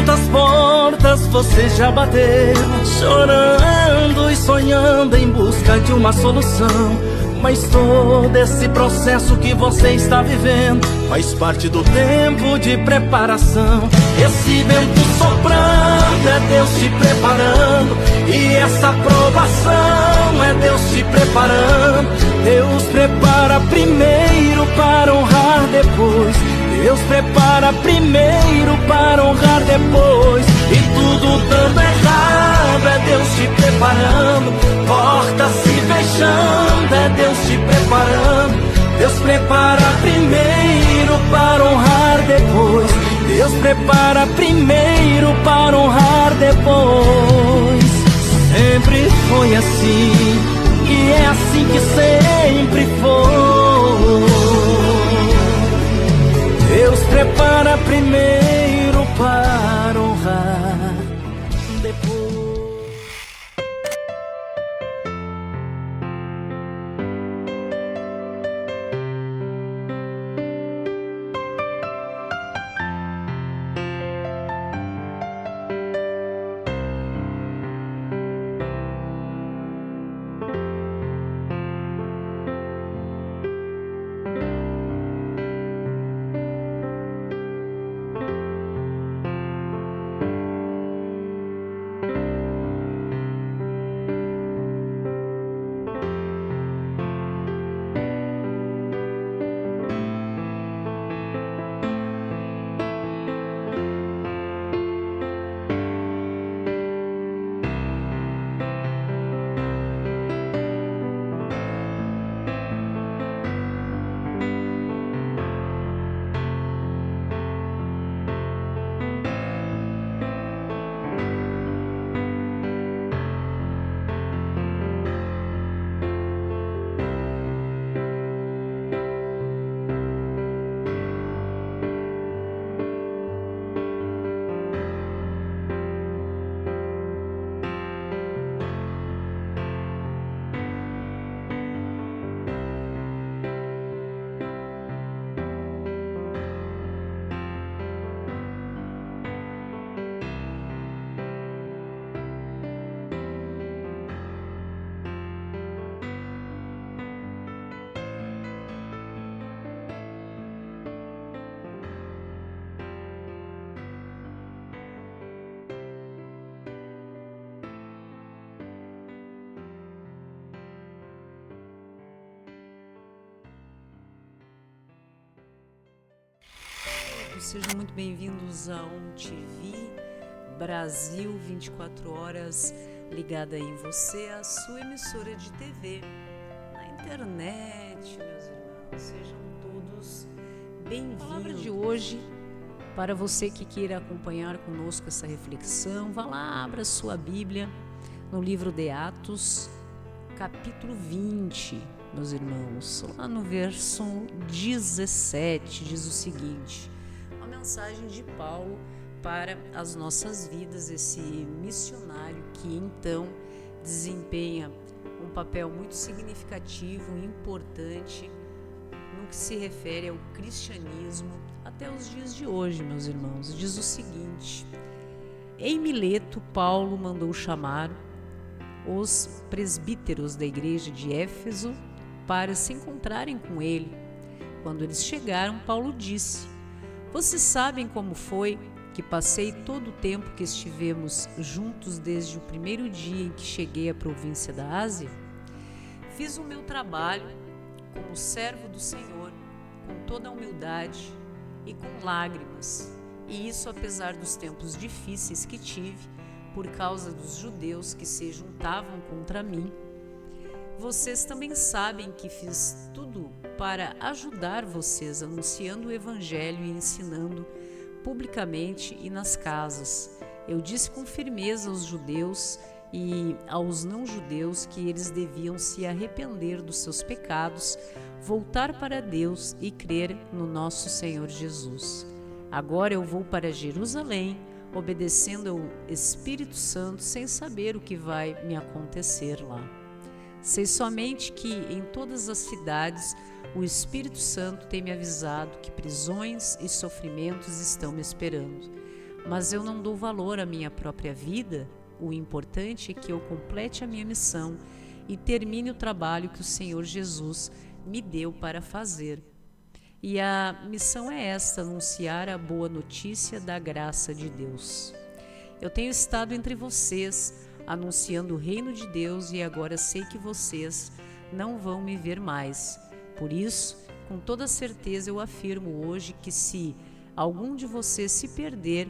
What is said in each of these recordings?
Quantas portas você já bateu, chorando e sonhando em busca de uma solução. Mas todo esse processo que você está vivendo faz parte do tempo de preparação. Esse vento soprando é Deus te preparando, e essa provação é Deus te preparando. Deus prepara primeiro para honrar depois. Deus prepara primeiro para honrar depois. E tudo dando errado é Deus te preparando. Portas se fechando é Deus te preparando. Deus prepara primeiro para honrar depois. Deus prepara primeiro para honrar depois. Sempre foi assim, e é assim que sempre foi. Deus prepara primeiro para honrar depois. Sejam muito bem-vindos a ONTV Brasil 24 horas ligada em você, a sua emissora de TV na internet, meus irmãos. Sejam todos bem-vindos. A palavra de hoje, para você que queira acompanhar conosco essa reflexão, vá lá, abra sua Bíblia no livro de Atos, capítulo 20, meus irmãos, lá no verso 17, diz o seguinte: mensagem de Paulo para as nossas vidas, esse missionário que então desempenha um papel muito significativo e importante no que se refere ao cristianismo até os dias de hoje, meus irmãos. Diz o seguinte: em Mileto, Paulo mandou chamar os presbíteros da igreja de Éfeso para se encontrarem com ele. Quando eles chegaram, Paulo disse: vocês sabem como foi que passei todo o tempo que estivemos juntos desde o primeiro dia em que cheguei à província da Ásia? Fiz o meu trabalho como servo do Senhor, com toda a humildade e com lágrimas, e isso apesar dos tempos difíceis que tive por causa dos judeus que se juntavam contra mim. Vocês também sabem que fiz tudo para ajudar vocês, anunciando o Evangelho e ensinando publicamente e nas casas. Eu disse com firmeza aos judeus e aos não-judeus que eles deviam se arrepender dos seus pecados, voltar para Deus e crer no nosso Senhor Jesus. Agora eu vou para Jerusalém, obedecendo ao Espírito Santo, sem saber o que vai me acontecer lá. Sei somente que em todas as cidades o Espírito Santo tem me avisado que prisões e sofrimentos estão me esperando. mas eu não dou valor à minha própria vida. O importante é que eu complete a minha missão e termine o trabalho que o Senhor Jesus me deu para fazer. E a missão é esta: anunciar a boa notícia da graça de Deus. Eu tenho estado entre vocês, anunciando o reino de Deus, e agora sei que vocês não vão me ver mais. Por isso, com toda certeza eu afirmo hoje que se algum de vocês se perder,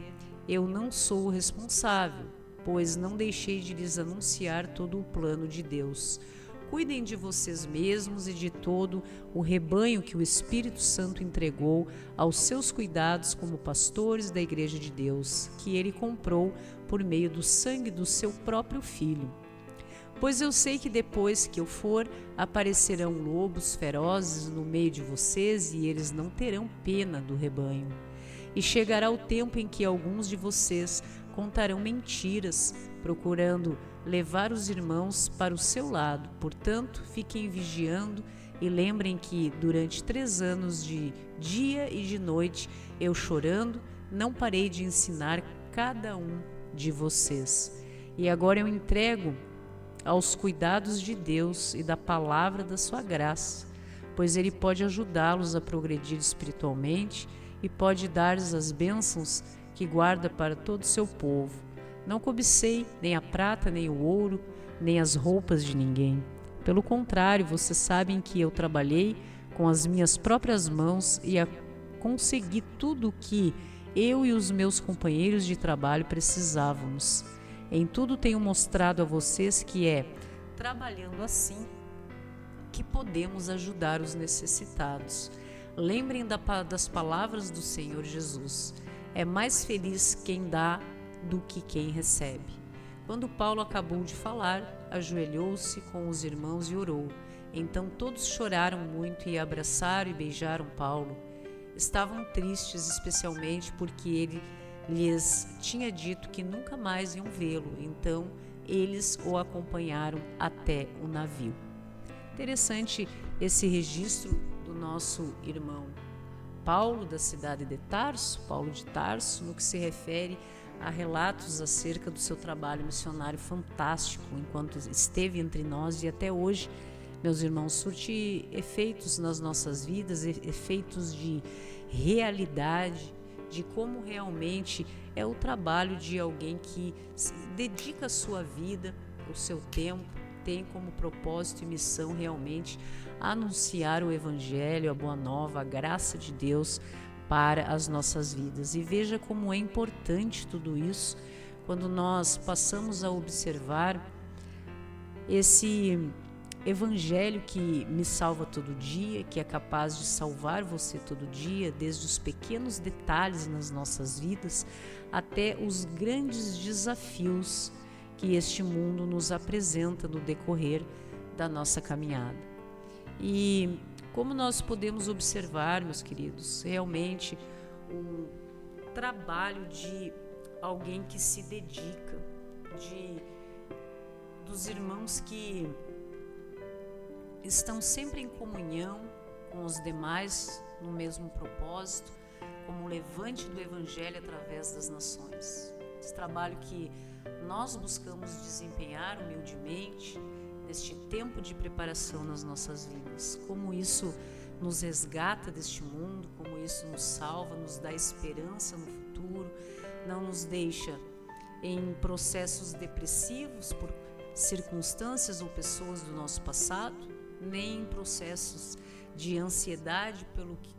eu não sou o responsável, pois não deixei de lhes anunciar todo o plano de Deus. Cuidem de vocês mesmos e de todo o rebanho que o Espírito Santo entregou aos seus cuidados como pastores da Igreja de Deus, que ele comprou por meio do sangue do seu próprio Filho. Pois eu sei que depois que eu for, aparecerão lobos ferozes no meio de vocês e eles não terão pena do rebanho. E chegará o tempo em que alguns de vocês contarão mentiras, procurando levar os irmãos para o seu lado. Portanto, fiquem vigiando e lembrem que durante 3 anos de dia e de noite, eu chorando, não parei de ensinar cada um de vocês. E agora eu entrego aos cuidados de Deus e da palavra da sua graça, pois ele pode ajudá-los a progredir espiritualmente e pode dar-lhes as bênçãos que guarda para todo o seu povo. Não cobicei nem a prata, nem o ouro, nem as roupas de ninguém. Pelo contrário, vocês sabem que eu trabalhei com as minhas próprias mãos e consegui tudo o que eu e os meus companheiros de trabalho precisávamos. Em tudo tenho mostrado a vocês que é trabalhando assim que podemos ajudar os necessitados. Lembrem das palavras do Senhor Jesus: é mais feliz quem dá do que quem recebe. Quando Paulo acabou de falar, ajoelhou-se com os irmãos e orou. Então todos choraram muito e abraçaram e beijaram Paulo. Estavam tristes, especialmente porque ele lhes tinha dito que nunca mais iam vê-lo. Então eles o acompanharam até o navio. Interessante esse registro do nosso irmão Paulo, da cidade de Tarso, Paulo de Tarso, no que se refere a relatos acerca do seu trabalho missionário fantástico enquanto esteve entre nós, e até hoje, meus irmãos, surte efeitos nas nossas vidas, efeitos de realidade, de como realmente é o trabalho de alguém que dedica a sua vida, o seu tempo, tem como propósito e missão realmente anunciar o Evangelho, a Boa Nova, a graça de Deus para as nossas vidas. E veja como é importante tudo isso quando nós passamos a observar esse Evangelho que me salva todo dia, que é capaz de salvar você todo dia, desde os pequenos detalhes nas nossas vidas até os grandes desafios que este mundo nos apresenta no decorrer da nossa caminhada. E como nós podemos observar, meus queridos, realmente um trabalho de alguém que se dedica, dos irmãos que estão sempre em comunhão com os demais no mesmo propósito, como o levante do Evangelho através das nações. Esse trabalho que nós buscamos desempenhar humildemente neste tempo de preparação nas nossas vidas. Como isso nos resgata deste mundo, como isso nos salva, nos dá esperança no futuro, não nos deixa em processos depressivos por circunstâncias ou pessoas do nosso passado, nem em processos de ansiedade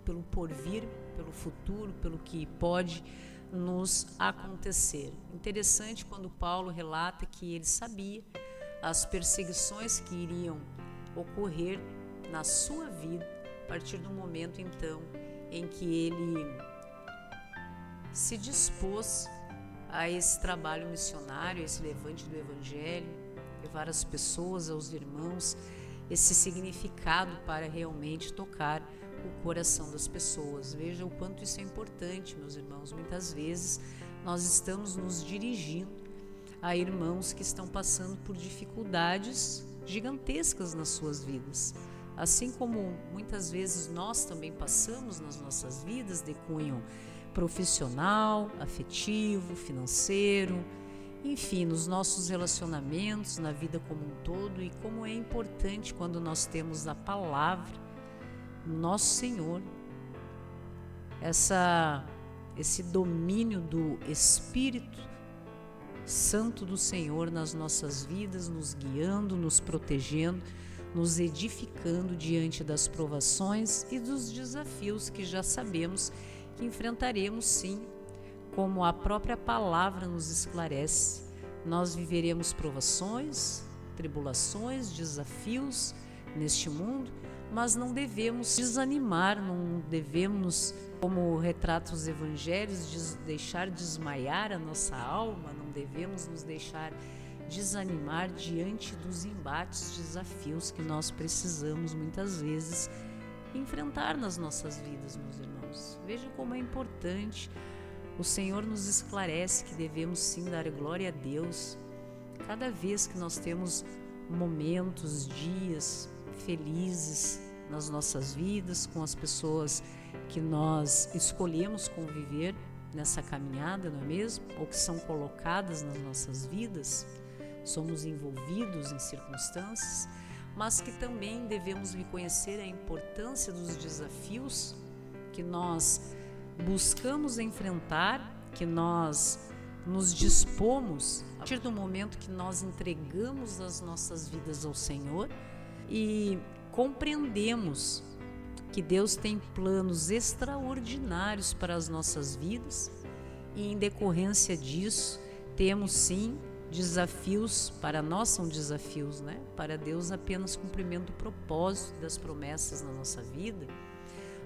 pelo porvir, pelo futuro, pelo que pode nos acontecer. Interessante quando Paulo relata que ele sabia as perseguições que iriam ocorrer na sua vida a partir do momento então em que ele se dispôs a esse trabalho missionário, a esse levante do Evangelho, levar as pessoas, aos irmãos, esse significado para realmente tocar o coração das pessoas. Veja o quanto isso é importante, meus irmãos. Muitas vezes nós estamos nos dirigindo a irmãos que estão passando por dificuldades gigantescas nas suas vidas. Assim como muitas vezes nós também passamos nas nossas vidas de cunho profissional, afetivo, financeiro, enfim, nos nossos relacionamentos, na vida como um todo, e como é importante quando nós temos a palavra, nosso Senhor, esse domínio do Espírito Santo do Senhor nas nossas vidas, nos guiando, nos protegendo, nos edificando diante das provações e dos desafios que já sabemos que enfrentaremos, sim, como a própria palavra nos esclarece. Nós viveremos provações, tribulações, desafios neste mundo, mas não devemos desanimar, não devemos, como retrata os evangelhos, deixar desmaiar a nossa alma, não devemos nos deixar desanimar diante dos embates, desafios que nós precisamos muitas vezes enfrentar nas nossas vidas, meus irmãos. Veja como é importante. O Senhor nos esclarece que devemos sim dar glória a Deus cada vez que nós temos momentos, dias felizes nas nossas vidas, com as pessoas que nós escolhemos conviver nessa caminhada, não é mesmo? Ou que são colocadas nas nossas vidas, somos envolvidos em circunstâncias, mas que também devemos reconhecer a importância dos desafios que nós buscamos enfrentar, que nós nos dispomos a partir do momento que nós entregamos as nossas vidas ao Senhor e compreendemos que Deus tem planos extraordinários para as nossas vidas e, em decorrência disso, temos sim desafios. Para nós são desafios, né? Para Deus apenas cumprimento do propósito das promessas na nossa vida,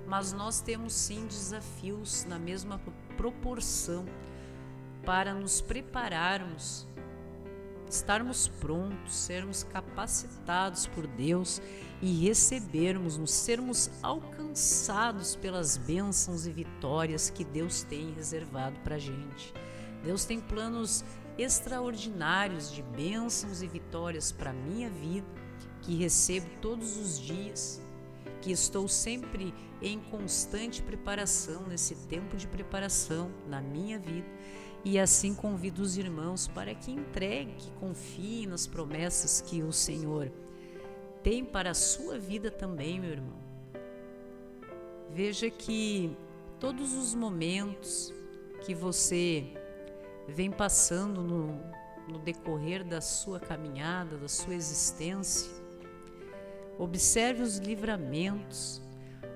mas nós temos sim desafios na mesma proporção para nos prepararmos, estarmos prontos, sermos capacitados por Deus e recebermos, sermos alcançados pelas bênçãos e vitórias que Deus tem reservado para a gente. Deus tem planos extraordinários de bênçãos e vitórias para a minha vida, que recebo todos os dias, que estou sempre em constante preparação, nesse tempo de preparação na minha vida. E assim convido os irmãos para que entreguem, que confiem nas promessas que o Senhor tem para a sua vida também, meu irmão. Veja que todos os momentos que você vem passando no decorrer da sua caminhada, da sua existência, observe os livramentos,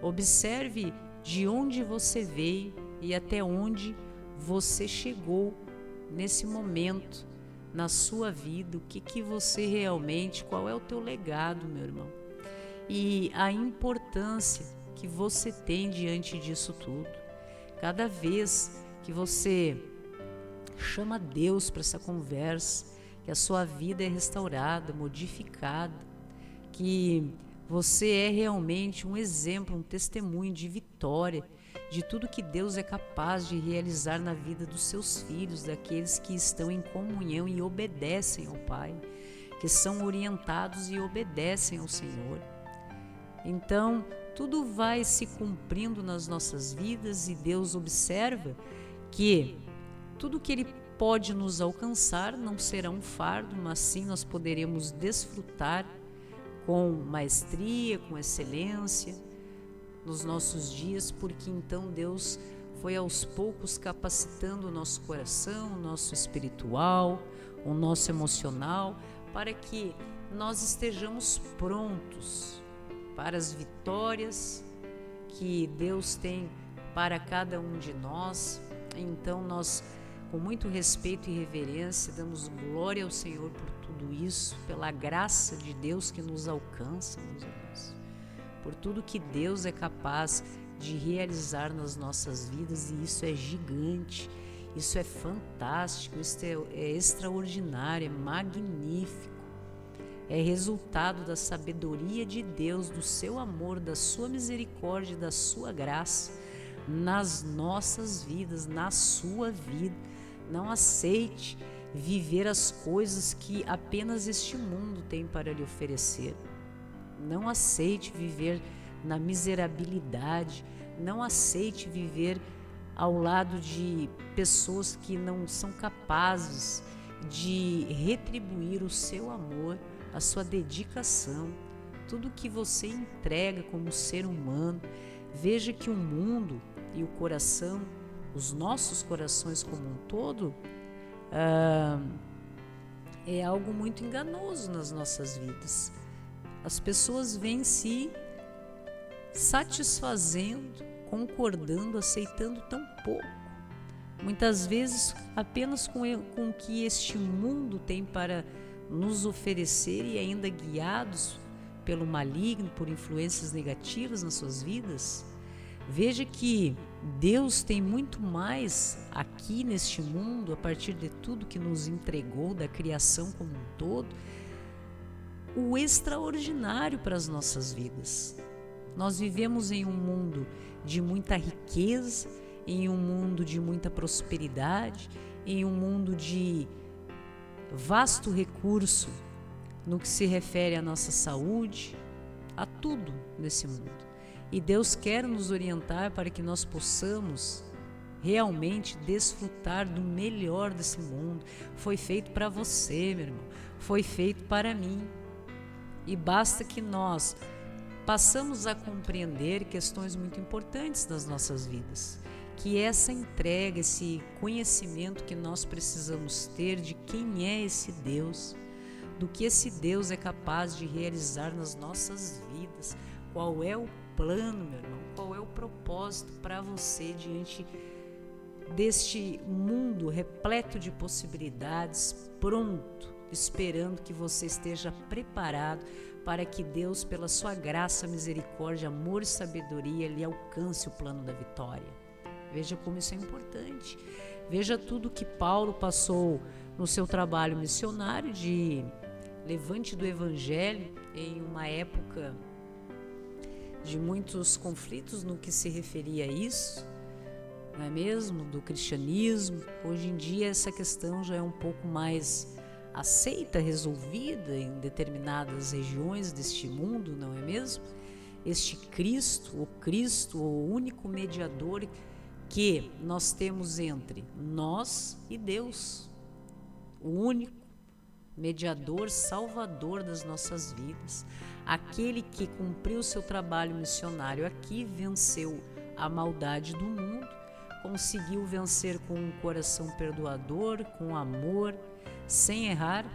observe de onde você veio e até onde você chegou nesse momento na sua vida, o que você realmente, qual é o teu legado, meu irmão, e a importância que você tem diante disso tudo. Cada vez que você chama Deus para essa conversa, que a sua vida é restaurada, modificada, que você é realmente um exemplo, um testemunho de vitória, de tudo que Deus é capaz de realizar na vida dos seus filhos, daqueles que estão em comunhão e obedecem ao Pai, que são orientados e obedecem ao Senhor. Então, tudo vai se cumprindo nas nossas vidas e Deus observa que tudo que Ele pode nos alcançar não será um fardo, mas sim nós poderemos desfrutar com maestria, com excelência nos nossos dias, porque então Deus foi aos poucos capacitando o nosso coração, o nosso espiritual, o nosso emocional, para que nós estejamos prontos para as vitórias que Deus tem para cada um de nós. Então nós, com muito respeito e reverência, damos glória ao Senhor por tudo isso, pela graça de Deus que nos alcança, meus irmãos, por tudo que Deus é capaz de realizar nas nossas vidas, e isso é gigante, isso é fantástico, isso é extraordinário, é magnífico, é resultado da sabedoria de Deus, do seu amor, da sua misericórdia, da sua graça nas nossas vidas, na sua vida. Não aceite viver as coisas que apenas este mundo tem para lhe oferecer. Não aceite viver na miserabilidade, não aceite viver ao lado de pessoas que não são capazes de retribuir o seu amor, a sua dedicação, tudo que você entrega como ser humano. Veja que o mundo e o coração, os nossos corações como um todo, é algo muito enganoso nas nossas vidas. As pessoas vêm se satisfazendo, concordando, aceitando tão pouco. Muitas vezes apenas com o que este mundo tem para nos oferecer, e ainda guiados pelo maligno, por influências negativas nas suas vidas. Veja que Deus tem muito mais aqui neste mundo, a partir de tudo que nos entregou, da criação como um todo, o extraordinário para as nossas vidas. Nós vivemos em um mundo de muita riqueza, em um mundo de muita prosperidade, em um mundo de vasto recurso no que se refere à nossa saúde, a tudo nesse mundo. E Deus quer nos orientar para que nós possamos realmente desfrutar do melhor desse mundo. Foi feito para você, meu irmão, foi feito para mim. E basta que nós passamos a compreender questões muito importantes das nossas vidas, que essa entrega, esse conhecimento que nós precisamos ter de quem é esse Deus, do que esse Deus é capaz de realizar nas nossas vidas, qual é o plano, meu irmão, qual é o propósito para você diante deste mundo repleto de possibilidades, pronto, esperando que você esteja preparado para que Deus, pela sua graça, misericórdia, amor e sabedoria, lhe alcance o plano da vitória. Veja como isso é importante. Veja tudo que Paulo passou no seu trabalho missionário de levante do evangelho em uma época de muitos conflitos no que se referia a isso, não é mesmo? Do cristianismo. Hoje em dia essa questão já é um pouco mais aceita, resolvida em determinadas regiões deste mundo, não é mesmo? Este Cristo, o único mediador que nós temos entre nós e Deus, o único mediador, salvador das nossas vidas, aquele que cumpriu seu trabalho missionário aqui, venceu a maldade do mundo, conseguiu vencer com um coração perdoador, com amor, sem errar,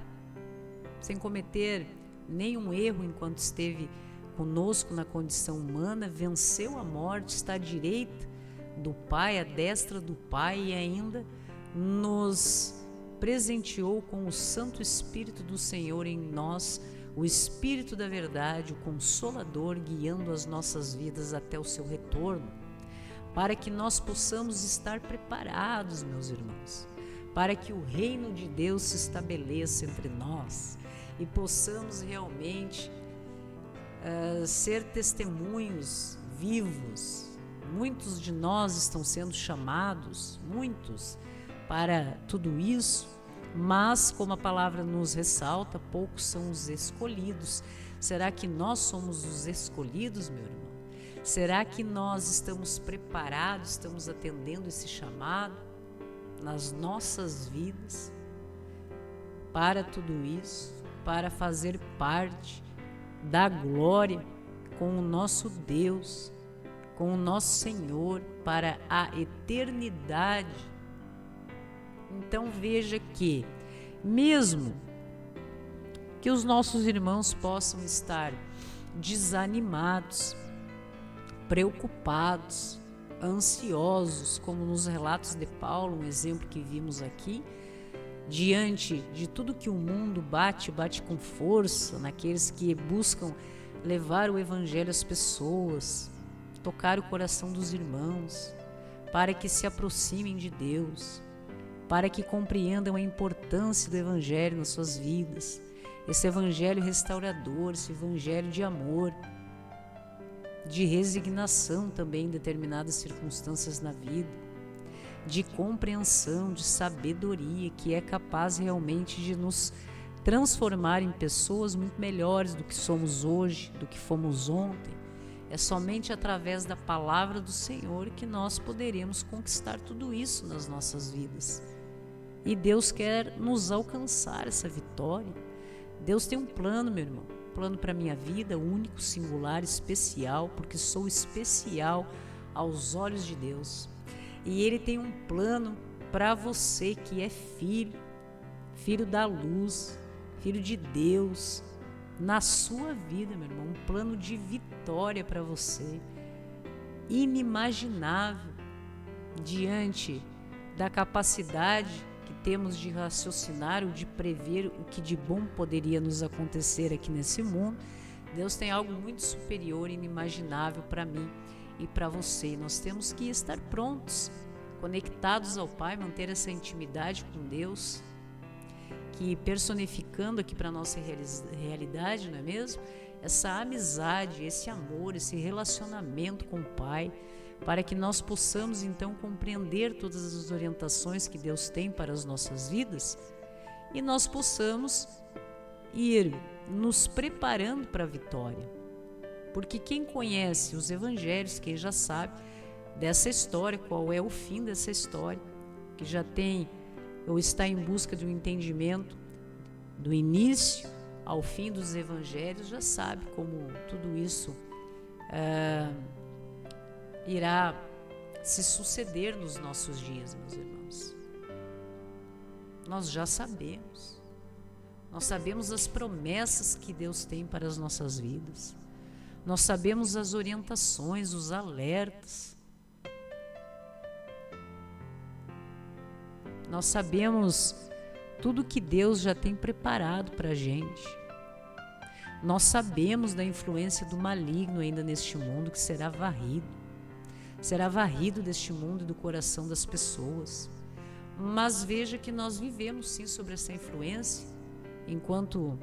sem cometer nenhum erro enquanto esteve conosco na condição humana, venceu a morte, está à direita do Pai, à destra do Pai, e ainda nos presenteou com o Santo Espírito do Senhor em nós, o Espírito da verdade, o Consolador, guiando as nossas vidas até o seu retorno, para que nós possamos estar preparados, meus irmãos, para que o reino de Deus se estabeleça entre nós e possamos realmente ser testemunhos vivos. Muitos de nós estão sendo chamados, muitos, para tudo isso, mas, como a palavra nos ressalta, poucos são os escolhidos. Será que nós somos os escolhidos, meu irmão? Será que nós estamos preparados, estamos atendendo esse chamado nas nossas vidas para tudo isso, para fazer parte da glória com o nosso Deus, com o nosso Senhor para a eternidade? Então veja que, mesmo que os nossos irmãos possam estar desanimados, preocupados, ansiosos, como nos relatos de Paulo, um exemplo que vimos aqui, diante de tudo que o mundo bate com força naqueles que buscam levar o evangelho às pessoas, tocar o coração dos irmãos, para que se aproximem de Deus, para que compreendam a importância do evangelho nas suas vidas, esse evangelho restaurador, esse evangelho de amor, de resignação também em determinadas circunstâncias na vida, de compreensão, de sabedoria, que é capaz realmente de nos transformar em pessoas muito melhores do que somos hoje, do que fomos ontem. É somente através da palavra do Senhor que nós poderemos conquistar tudo isso nas nossas vidas. E Deus quer nos alcançar essa vitória. Deus tem um plano, meu irmão, um plano para a minha vida, único, singular, especial, porque sou especial aos olhos de Deus. E Ele tem um plano para você que é filho da luz, filho de Deus, na sua vida, meu irmão, um plano de vitória para você, inimaginável diante da capacidade que temos de raciocinar ou de prever o que de bom poderia nos acontecer aqui nesse mundo. Deus tem algo muito superior e inimaginável para mim e para você. Nós temos que estar prontos, conectados ao Pai, manter essa intimidade com Deus, que personificando aqui para a nossa realidade, não é mesmo? Essa amizade, esse amor, esse relacionamento com o Pai, para que nós possamos então compreender todas as orientações que Deus tem para as nossas vidas e nós possamos ir nos preparando para a vitória. Porque quem conhece os evangelhos, quem já sabe dessa história, qual é o fim dessa história, que já tem ou está em busca de um entendimento do início ao fim dos evangelhos, já sabe como tudo isso irá se suceder nos nossos dias, meus irmãos. Nós já sabemos. Nós sabemos as promessas que Deus tem para as nossas vidas. Nós sabemos as orientações, os alertas. Nós sabemos tudo que Deus já tem preparado para a gente. Nós sabemos da influência do maligno ainda neste mundo, que será varrido deste mundo e do coração das pessoas. Mas veja que nós vivemos sim sobre essa influência, enquanto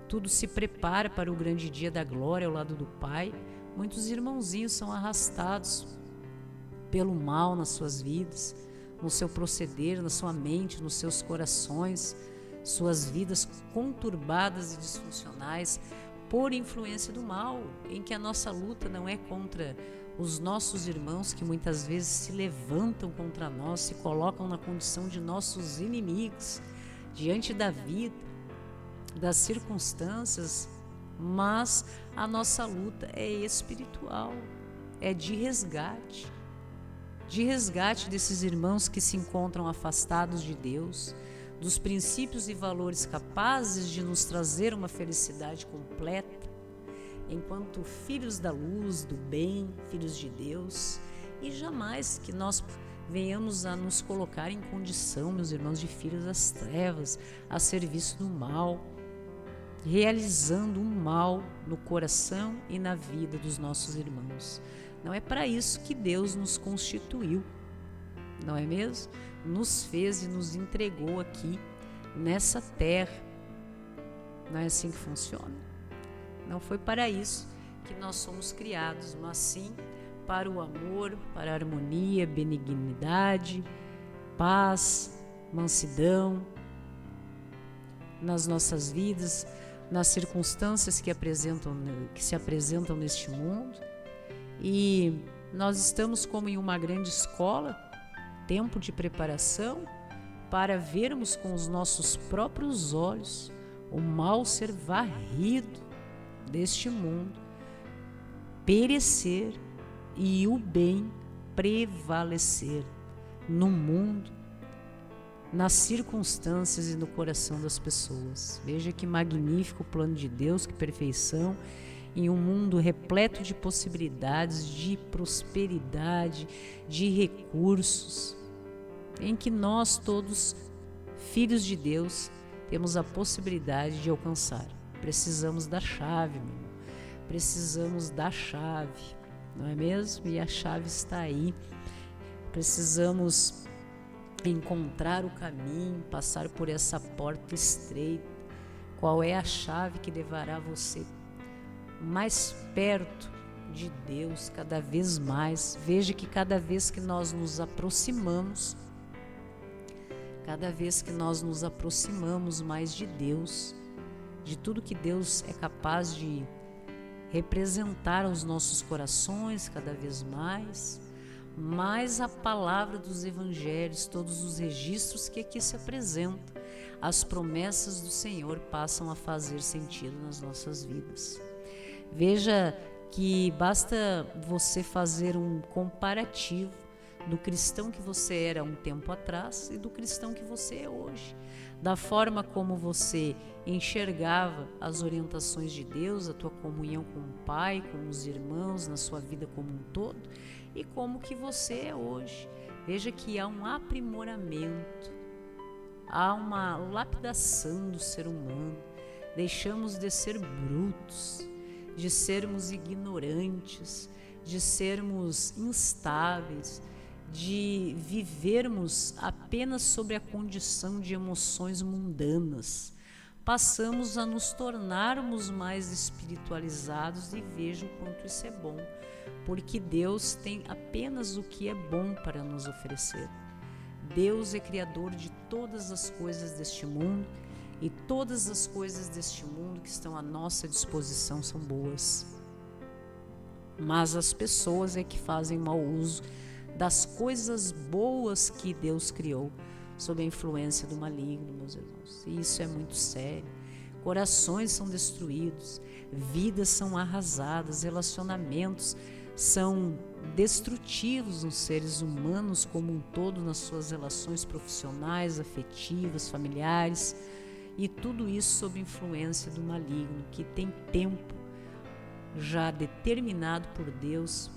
tudo se prepara para o grande dia da glória ao lado do Pai. Muitos irmãozinhos são arrastados pelo mal nas suas vidas, no seu proceder, na sua mente, nos seus corações, suas vidas conturbadas e disfuncionais por influência do mal, em que a nossa luta não é contra os nossos irmãos que muitas vezes se levantam contra nós, se colocam na condição de nossos inimigos diante da vida, das circunstâncias, mas a nossa luta é espiritual, é de resgate desses irmãos que se encontram afastados de Deus, dos princípios e valores capazes de nos trazer uma felicidade completa, enquanto filhos da luz, do bem, filhos de Deus, e jamais que nós venhamos a nos colocar em condição, meus irmãos, de filhos das trevas, a serviço do mal, realizando um mal no coração e na vida dos nossos irmãos. Não é para isso que Deus nos constituiu, não é mesmo? Nos fez e nos entregou aqui nessa terra. Não é assim que funciona? Não foi para isso que nós somos criados, mas sim para o amor, para a harmonia, benignidade, paz, mansidão nas nossas vidas, nas circunstâncias que se apresentam neste mundo. E nós estamos como em uma grande escola, tempo de preparação para vermos com os nossos próprios olhos o mal ser varrido deste mundo, perecer e o bem prevalecer no mundo, nas circunstâncias e no coração das pessoas. Veja que magnífico o plano de Deus, que perfeição, em um mundo repleto de possibilidades, de prosperidade, de recursos, em que nós todos, filhos de Deus, temos a possibilidade de alcançar. Precisamos da chave, meu irmão. Precisamos da chave, não é mesmo? E a chave está aí. Precisamos encontrar o caminho, passar por essa porta estreita. Qual é a chave que levará você mais perto de Deus cada vez mais? Veja que cada vez que nós nos aproximamos, mais de Deus, de tudo que Deus é capaz de representar aos nossos corações cada vez mais a palavra dos evangelhos, todos os registros que aqui se apresentam, as promessas do Senhor passam a fazer sentido nas nossas vidas. Veja que basta você fazer um comparativo do cristão que você era um tempo atrás e do cristão que você é hoje, da forma como você enxergava as orientações de Deus, a tua comunhão com o Pai, com os irmãos, na sua vida como um todo, e como que você é hoje. Veja que há um aprimoramento, há uma lapidação do ser humano. Deixamos de ser brutos, de sermos ignorantes, de sermos instáveis, de vivermos apenas sobre a condição de emoções mundanas. Passamos a nos tornarmos mais espiritualizados, e veja o quanto isso é bom, porque Deus tem apenas o que é bom para nos oferecer. Deus é criador de todas as coisas deste mundo, e todas as coisas deste mundo que estão à nossa disposição são boas. Mas as pessoas é que fazem mau uso das coisas boas que Deus criou, sob a influência do maligno, meus irmãos. E isso é muito sério. Corações são destruídos, vidas são arrasadas, relacionamentos são destrutivos nos seres humanos como um todo, nas suas relações profissionais, afetivas, familiares, e tudo isso sob influência do maligno, que tem tempo já determinado por Deus,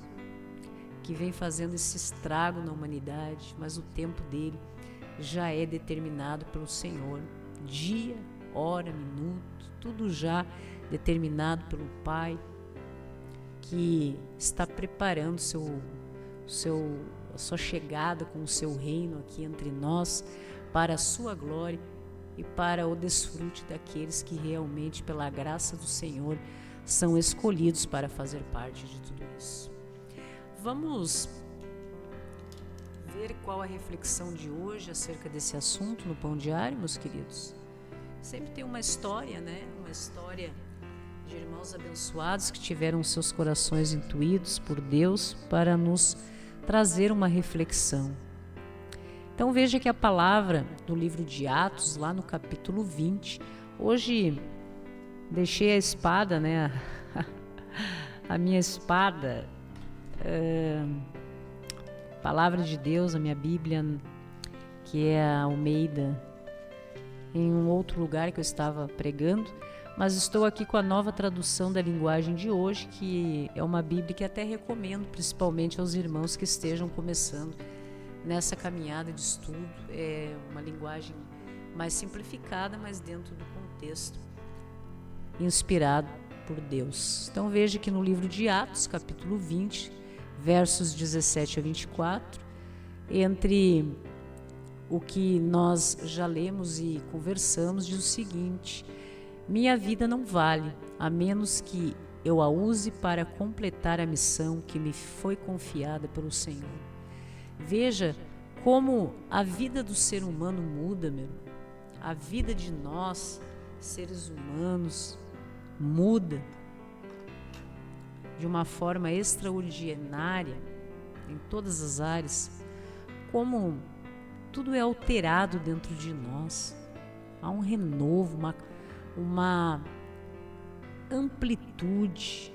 que vem fazendo esse estrago na humanidade, mas o tempo dele já é determinado pelo Senhor, dia, hora, minuto, tudo já determinado pelo Pai, que está preparando a sua chegada com o seu reino aqui entre nós, para a sua glória e para o desfrute daqueles que realmente, pela graça do Senhor, são escolhidos para fazer parte de tudo isso. Vamos ver qual a reflexão de hoje acerca desse assunto no Pão Diário, meus queridos. Sempre tem uma história, né? Uma história de irmãos abençoados que tiveram seus corações intuídos por Deus para nos trazer uma reflexão. Então veja que a palavra do livro de Atos, lá no capítulo 20, hoje deixei a espada, né? A minha espada, palavra de Deus, a minha Bíblia, que é a Almeida, em um outro lugar que eu estava pregando, mas estou aqui com a nova tradução da linguagem de hoje, que é uma Bíblia que até recomendo, principalmente aos irmãos que estejam começando nessa caminhada de estudo. É uma linguagem mais simplificada, mas dentro do contexto inspirado por Deus. Então veja que no livro de Atos, capítulo 20, versos 17 a 24, entre o que nós já lemos e conversamos, diz o seguinte: minha vida não vale, a menos que eu a use para completar a missão que me foi confiada pelo Senhor. Veja como a vida do ser humano muda, meu irmão. A vida de nós, seres humanos, muda de uma forma extraordinária em todas as áreas, como tudo é alterado dentro de nós. Há um renovo, uma amplitude,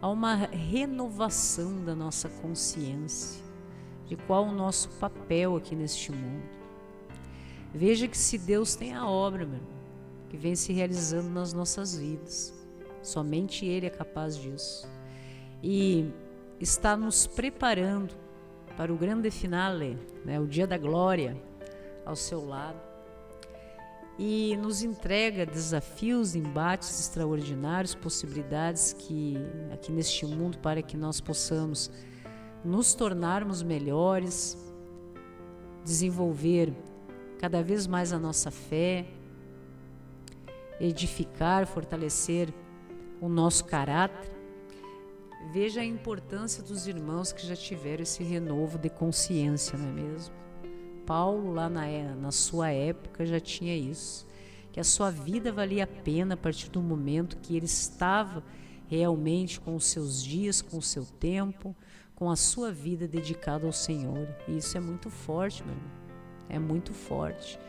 há uma renovação da nossa consciência, de qual o nosso papel aqui neste mundo. Veja que se Deus tem a obra, meu irmão, que vem se realizando nas nossas vidas, somente Ele é capaz disso, e está nos preparando para o grande finale, né, o dia da glória ao seu lado, e nos entrega desafios, embates extraordinários, possibilidades que aqui neste mundo, para que nós possamos nos tornarmos melhores, desenvolver cada vez mais a nossa fé, edificar, fortalecer o nosso caráter. Veja a importância dos irmãos que já tiveram esse renovo de consciência, não é mesmo? Paulo, lá na sua época, já tinha isso, que a sua vida valia a pena a partir do momento que ele estava realmente com os seus dias, com o seu tempo, com a sua vida dedicada ao Senhor. E isso é muito forte, meu irmão. É muito forte.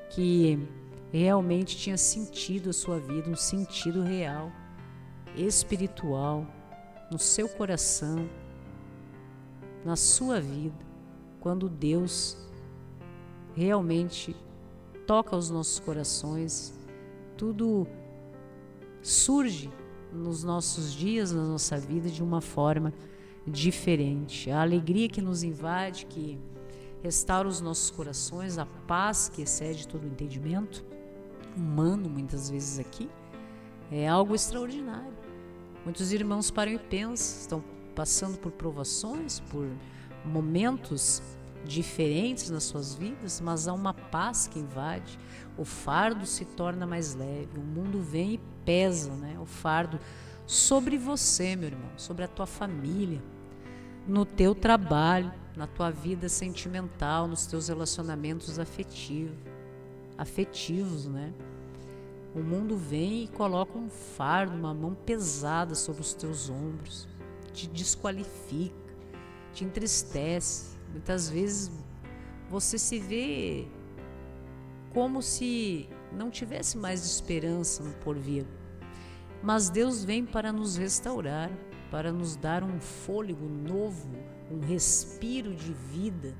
Que realmente tinha sentido a sua vida, um sentido real, espiritual, no seu coração, na sua vida, quando Deus realmente toca os nossos corações, tudo surge nos nossos dias, na nossa vida, de uma forma diferente. A alegria que nos invade, que restaura os nossos corações, a paz que excede todo o entendimento humano, muitas vezes aqui, é algo extraordinário. Muitos irmãos param e pensam, estão passando por provações, por momentos diferentes nas suas vidas, mas há uma paz que invade, o fardo se torna mais leve, o mundo vem e pesa, o fardo sobre você, meu irmão, sobre a tua família, no teu trabalho, na tua vida sentimental, nos teus relacionamentos afetivos, O mundo vem e coloca um fardo, uma mão pesada sobre os teus ombros, te desqualifica, te entristece. Muitas vezes você se vê como se não tivesse mais esperança no porvir. Mas Deus vem para nos restaurar, para nos dar um fôlego novo, um respiro de vida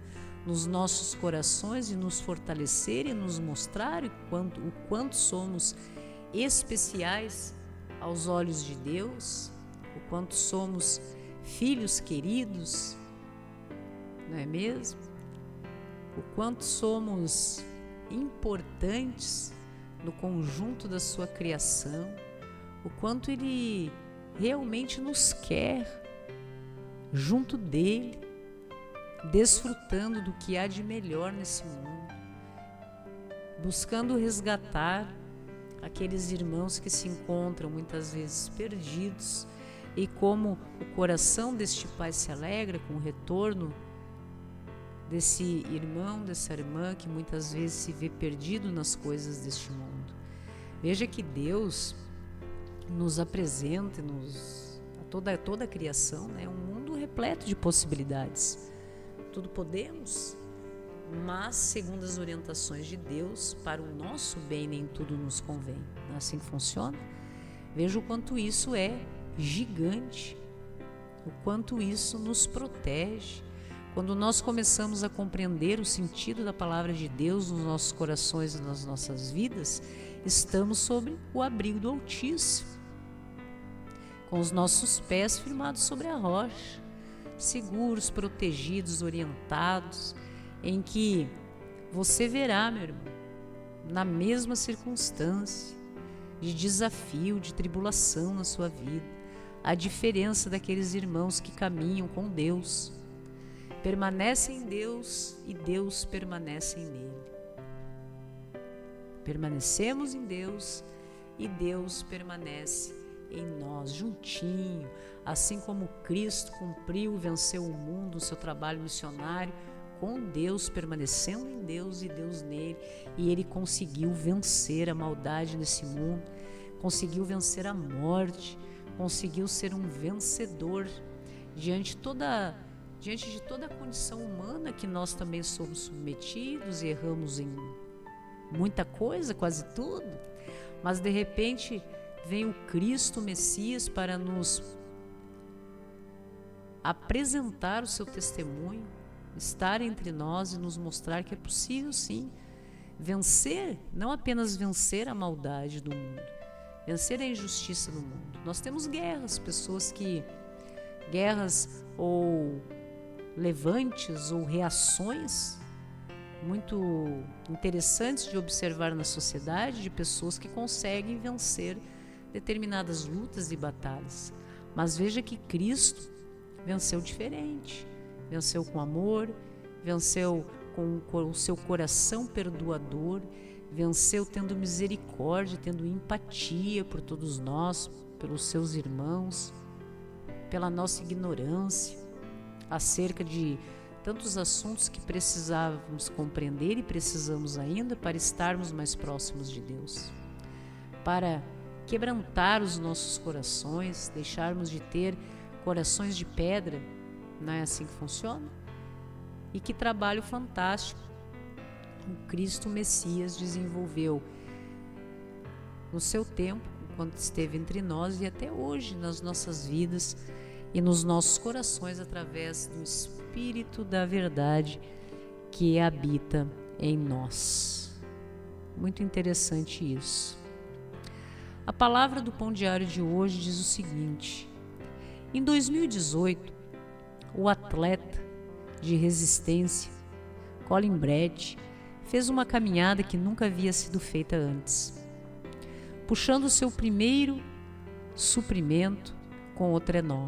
nos nossos corações e nos fortalecer e nos mostrar o quanto somos especiais aos olhos de Deus, o quanto somos filhos queridos, não é mesmo? O quanto somos importantes no conjunto da sua criação, o quanto Ele realmente nos quer junto dEle, desfrutando do que há de melhor nesse mundo, buscando resgatar aqueles irmãos que se encontram muitas vezes perdidos, e como o coração deste Pai se alegra com o retorno desse irmão, dessa irmã que muitas vezes se vê perdido nas coisas deste mundo. Veja que Deus nos apresenta a toda a criação, um mundo repleto de possibilidades. Tudo podemos, mas segundo as orientações de Deus, para o nosso bem nem tudo nos convém. Não é assim que funciona? Veja o quanto isso é gigante, o quanto isso nos protege. Quando nós começamos a compreender o sentido da palavra de Deus nos nossos corações e nas nossas vidas, estamos sob o abrigo do Altíssimo, com os nossos pés firmados sobre a rocha, seguros, protegidos, orientados, em que você verá, meu irmão, na mesma circunstância de desafio, de tribulação na sua vida, a diferença daqueles irmãos que caminham com Deus, permanecem em Deus e Deus permanece nele. Permanecemos em Deus e Deus permanece em nós, juntinho, assim como Cristo cumpriu e venceu o mundo, o seu trabalho missionário, com Deus, permanecendo em Deus e Deus nele, e ele conseguiu vencer a maldade nesse mundo, conseguiu vencer a morte, conseguiu ser um vencedor diante de toda a condição humana que nós também somos submetidos e erramos em muita coisa, quase tudo, mas de repente vem o Cristo Messias para nos apresentar o seu testemunho, estar entre nós e nos mostrar que é possível sim vencer, não apenas vencer a maldade do mundo, vencer a injustiça do mundo. Nós temos guerras, guerras ou levantes ou reações muito interessantes de observar na sociedade, de pessoas que conseguem vencer determinadas lutas e batalhas. Mas veja que Cristo venceu diferente, venceu com amor, venceu com o seu coração perdoador, venceu tendo misericórdia, tendo empatia por todos nós, pelos seus irmãos, pela nossa ignorância acerca de tantos assuntos que precisávamos compreender e precisamos ainda para estarmos mais próximos de Deus, para quebrantar os nossos corações, deixarmos de ter corações de pedra. Não é assim que funciona? E que trabalho fantástico o Cristo Messias desenvolveu no seu tempo, enquanto esteve entre nós, e até hoje nas nossas vidas e nos nossos corações, através do Espírito da verdade que habita em nós. Muito interessante isso. A palavra do Pão Diário de hoje diz o seguinte: em 2018, o atleta de resistência Colin Bradd fez uma caminhada que nunca havia sido feita antes, puxando seu primeiro suprimento com o trenó.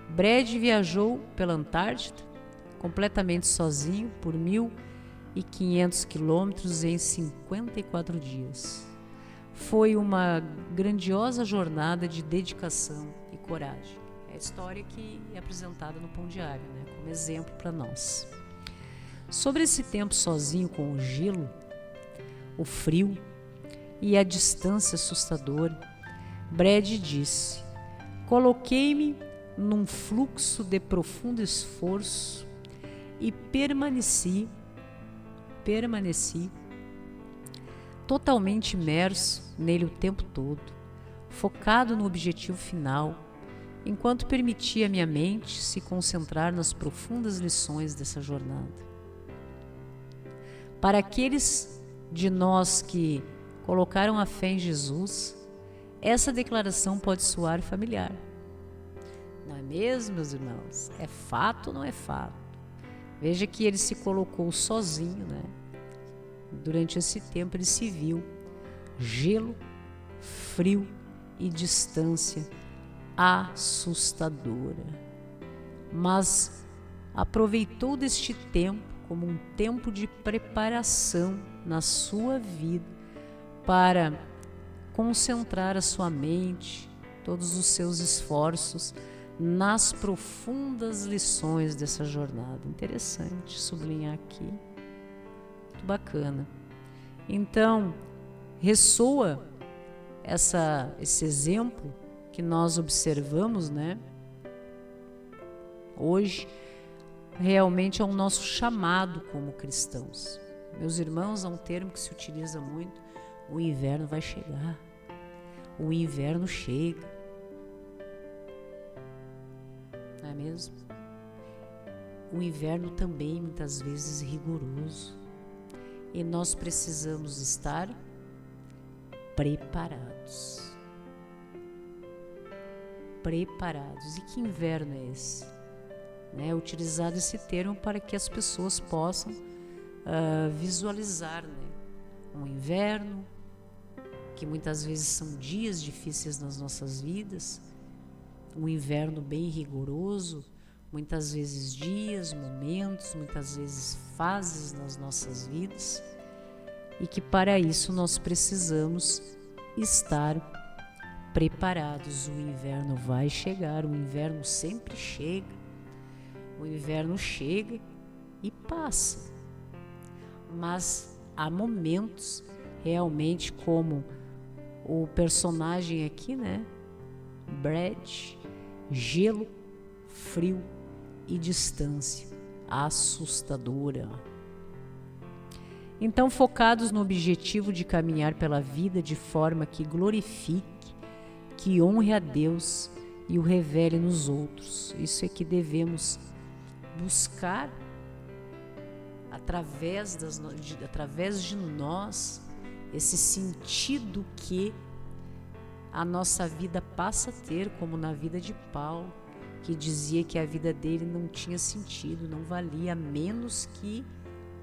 Bradd viajou pela Antártida completamente sozinho por 1.500 quilômetros em 54 dias. Foi uma grandiosa jornada de dedicação e coragem. É a história que é apresentada no Pão Diário, né, como exemplo para nós. Sobre esse tempo sozinho com o gelo, o frio e a distância assustadora, Bradd disse: coloquei-me num fluxo de profundo esforço e permaneci totalmente imerso nele o tempo todo, focado no objetivo final, enquanto permitia a minha mente se concentrar nas profundas lições dessa jornada. Para aqueles de nós que colocaram a fé em Jesus, essa declaração pode soar familiar. Não é mesmo, meus irmãos? É fato ou não é fato? Veja que ele se colocou sozinho, né? Durante esse tempo ele se viu gelo, frio e distância assustadora. Mas aproveitou deste tempo como um tempo de preparação na sua vida para concentrar a sua mente, todos os seus esforços nas profundas lições dessa jornada. Interessante sublinhar aqui. Muito bacana. Então, ressoa esse exemplo que nós observamos, né? Hoje, realmente é o nosso chamado como cristãos. Meus irmãos, há um termo que se utiliza muito: o inverno vai chegar. O inverno chega. Não é mesmo? O inverno também muitas vezes é rigoroso. E nós precisamos estar preparados. Preparados. E que inverno é esse? É utilizado esse termo para que as pessoas possam visualizar, né? Um inverno que muitas vezes são dias difíceis nas nossas vidas, um inverno bem rigoroso, muitas vezes dias, momentos, muitas vezes fases nas nossas vidas, e que para isso nós precisamos estar preparados. O inverno vai chegar, o inverno sempre chega, o inverno chega e passa, mas há momentos realmente, como o personagem aqui, né? Bradd, gelo, frio e distância assustadora. Então, focados no objetivo de caminhar pela vida de forma que glorifique, que honre a Deus e o revele nos outros. Isso é que devemos buscar através de nós, esse sentido que a nossa vida passa a ter, como na vida de Paulo, que dizia que a vida dele não tinha sentido, não valia, a menos que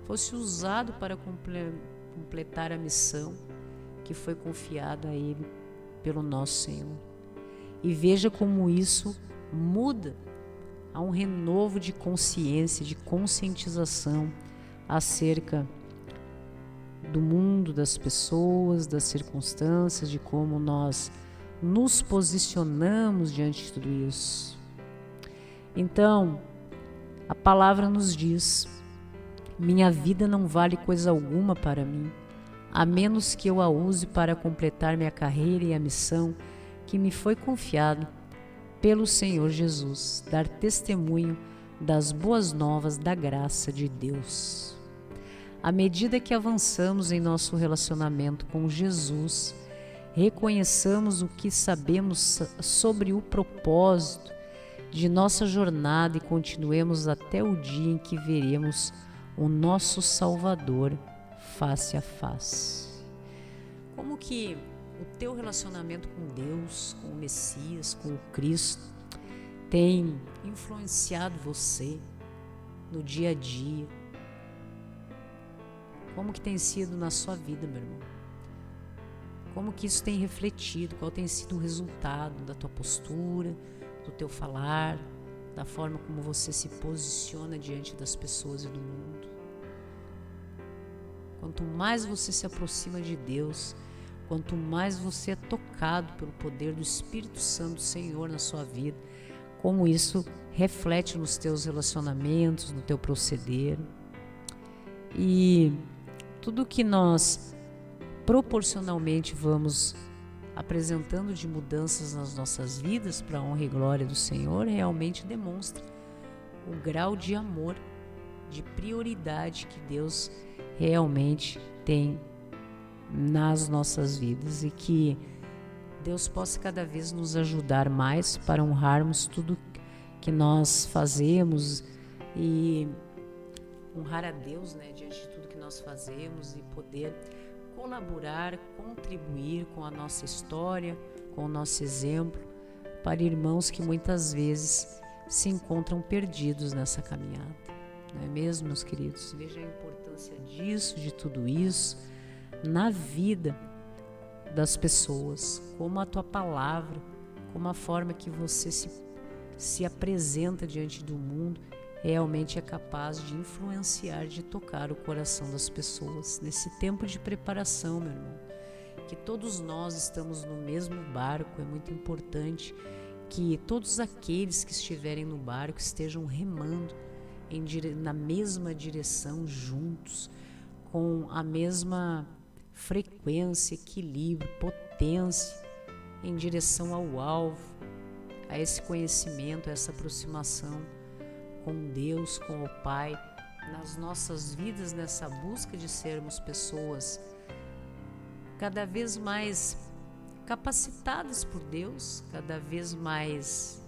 fosse usado para completar a missão que foi confiada a ele pelo nosso Senhor. E veja como isso muda. Há um renovo de consciência, de conscientização acerca do mundo, das pessoas, das circunstâncias, de como nós nos posicionamos diante de tudo isso. Então, a palavra nos diz: minha vida não vale coisa alguma para mim, a menos que eu a use para completar minha carreira e a missão que me foi confiado pelo Senhor Jesus, dar testemunho das boas novas da graça de Deus. À medida que avançamos em nosso relacionamento com Jesus, reconheçamos o que sabemos sobre o propósito de nossa jornada e continuemos até o dia em que veremos o nosso Salvador face a face. Como que o teu relacionamento com Deus, com o Messias, com o Cristo, tem influenciado você no dia a dia? Como que tem sido na sua vida, meu irmão? Como que isso tem refletido? Qual tem sido o resultado da tua postura, do teu falar, da forma como você se posiciona diante das pessoas e do mundo? Quanto mais você se aproxima de Deus, quanto mais você é tocado pelo poder do Espírito Santo do Senhor na sua vida, como isso reflete nos teus relacionamentos, no teu proceder. E tudo que nós proporcionalmente vamos apresentando de mudanças nas nossas vidas para a honra e glória do Senhor realmente demonstra o grau de amor, de prioridade que Deus realmente tem nas nossas vidas, e que Deus possa cada vez nos ajudar mais para honrarmos tudo que nós fazemos e honrar a Deus, diante de tudo que nós fazemos, e poder colaborar, contribuir com a nossa história, com o nosso exemplo, para irmãos que muitas vezes se encontram perdidos nessa caminhada. Não é mesmo, meus queridos? Veja a importância disso, de tudo isso, na vida das pessoas, como a tua palavra, como a forma que você se apresenta diante do mundo, realmente é capaz de influenciar, de tocar o coração das pessoas. Nesse tempo de preparação, meu irmão, que todos nós estamos no mesmo barco, é muito importante que todos aqueles que estiverem no barco estejam remando na mesma direção, juntos, com a mesma frequência, equilíbrio, potência, em direção ao alvo, a esse conhecimento, a essa aproximação com Deus, com o Pai, nas nossas vidas, nessa busca de sermos pessoas cada vez mais capacitadas por Deus, cada vez mais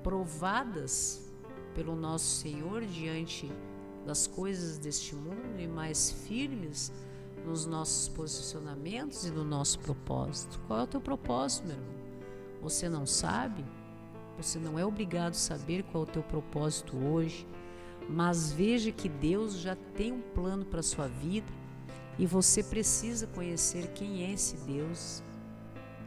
provadas pelo nosso Senhor diante das coisas deste mundo, e mais firmes nos nossos posicionamentos e no nosso propósito. Qual é o teu propósito, meu irmão? Você não sabe? Você não é obrigado a saber qual é o teu propósito hoje, mas veja que Deus já tem um plano para a sua vida, e você precisa conhecer quem é esse Deus,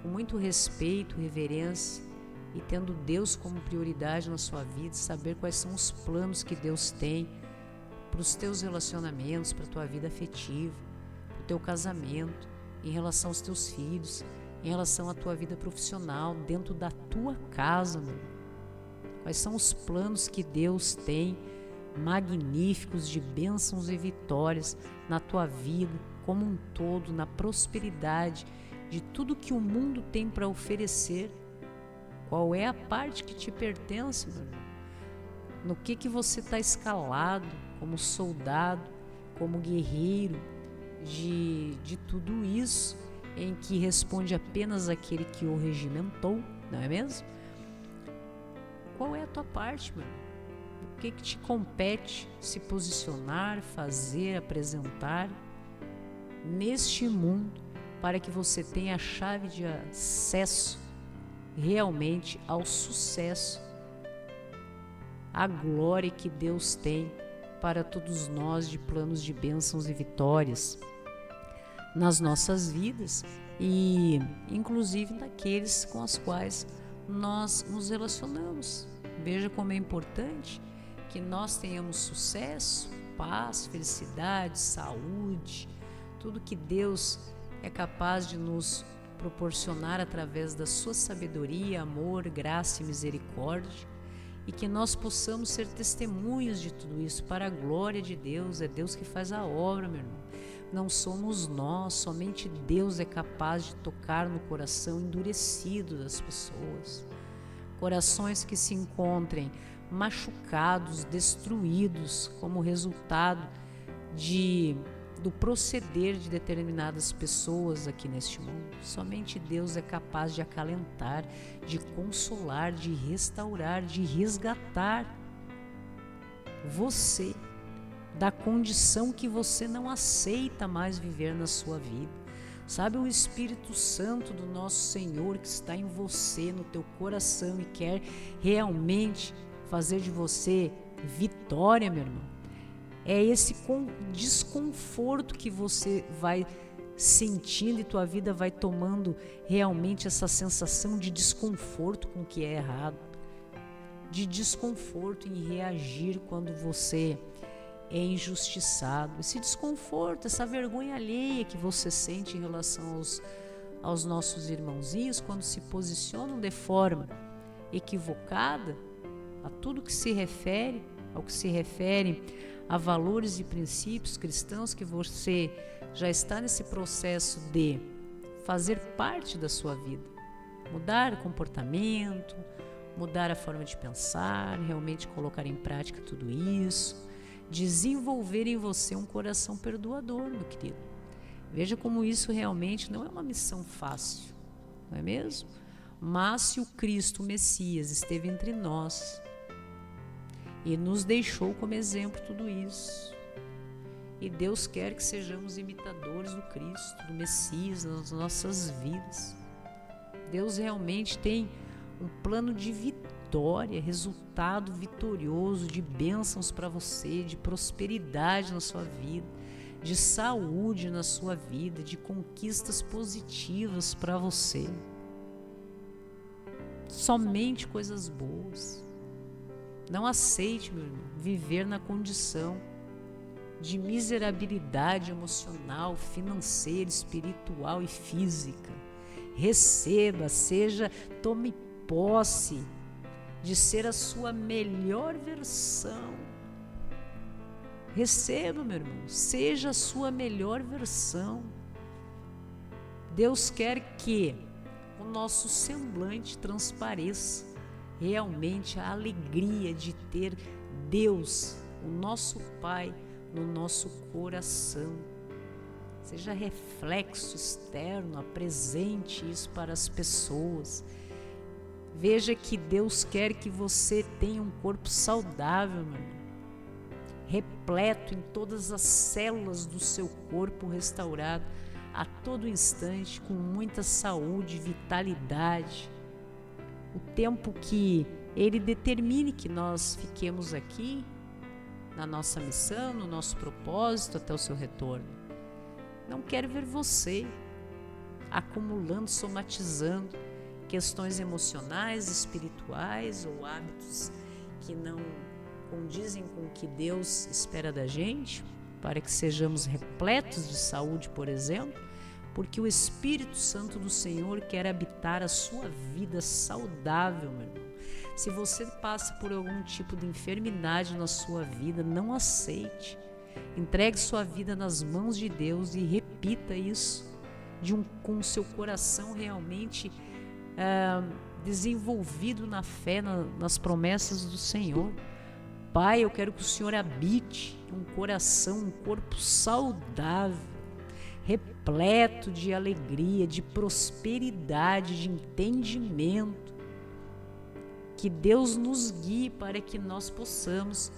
com muito respeito, reverência, e tendo Deus como prioridade na sua vida, saber quais são os planos que Deus tem para os teus relacionamentos, para a tua vida afetiva, para o teu casamento, em relação aos teus filhos, em relação à tua vida profissional, dentro da tua casa, meu irmão. Quais são os planos que Deus tem, magníficos, de bênçãos e vitórias na tua vida como um todo, na prosperidade de tudo que o mundo tem para oferecer. Qual é a parte que te pertence, meu irmão? No que você está escalado como soldado, como guerreiro de tudo isso, em que responde apenas aquele que o regimentou, não é mesmo? Qual é a tua parte, meu irmão? O que te compete se posicionar, fazer, apresentar neste mundo, para que você tenha a chave de acesso realmente ao sucesso, à glória que Deus tem para todos nós, de planos de bênçãos e vitórias nas nossas vidas, e inclusive daqueles com os quais nós nos relacionamos. Veja como é importante que nós tenhamos sucesso, paz, felicidade, saúde, tudo que Deus é capaz de nos proporcionar através da sua sabedoria, amor, graça e misericórdia, e que nós possamos ser testemunhas de tudo isso para a glória de Deus. É Deus que faz a obra, meu irmão. Não somos nós, somente Deus é capaz de tocar no coração endurecido das pessoas. Corações que se encontrem machucados, destruídos como resultado do proceder de determinadas pessoas aqui neste mundo. Somente Deus é capaz de acalentar, de consolar, de restaurar, de resgatar você da condição que você não aceita mais viver na sua vida. Sabe, o Espírito Santo do nosso Senhor que está em você, no teu coração, e quer realmente fazer de você vitória, meu irmão. É esse desconforto que você vai sentindo e tua vida vai tomando realmente essa sensação de desconforto com o que é errado, de desconforto em reagir quando você é injustiçado. Esse desconforto, essa vergonha alheia que você sente em relação aos nossos irmãozinhos quando se posicionam de forma equivocada a tudo que se refere, ao que se refere a valores e princípios cristãos que você já está nesse processo de fazer parte da sua vida. Mudar o comportamento, mudar a forma de pensar, realmente colocar em prática tudo isso, desenvolver em você um coração perdoador, meu querido. Veja como isso realmente não é uma missão fácil, não é mesmo? Mas se o Cristo, o Messias, esteve entre nós e nos deixou como exemplo tudo isso, e Deus quer que sejamos imitadores do Cristo, do Messias nas nossas vidas. Deus realmente tem um plano de vitória, resultado vitorioso, de bênçãos para você, de prosperidade na sua vida, de saúde na sua vida, de conquistas positivas para você. Somente coisas boas. Não aceite, meu irmão, viver na condição de miserabilidade emocional, financeira, espiritual e física. Receba, tome posse de ser a sua melhor versão. Receba, meu irmão, seja a sua melhor versão. Deus quer que o nosso semblante transpareça realmente a alegria de ter Deus, o nosso Pai, no nosso coração. Seja reflexo externo, apresente isso para as pessoas. Veja que Deus quer que você tenha um corpo saudável, meu irmão, repleto em todas as células do seu corpo, restaurado a todo instante, com muita saúde, vitalidade. O tempo que Ele determine que nós fiquemos aqui, na nossa missão, no nosso propósito, até o seu retorno. Não quero ver você acumulando, somatizando questões emocionais, espirituais ou hábitos que não condizem com o que Deus espera da gente, para que sejamos repletos de saúde, por exemplo, porque o Espírito Santo do Senhor quer habitar a sua vida saudável, meu irmão. Se você passa por algum tipo de enfermidade na sua vida, não aceite. Entregue sua vida nas mãos de Deus e repita isso com o seu coração realmente desenvolvido na fé, nas promessas do Senhor. Pai, eu quero que o Senhor habite um coração, um corpo saudável, repleto de alegria, de prosperidade, de entendimento. Que Deus nos guie para que nós possamos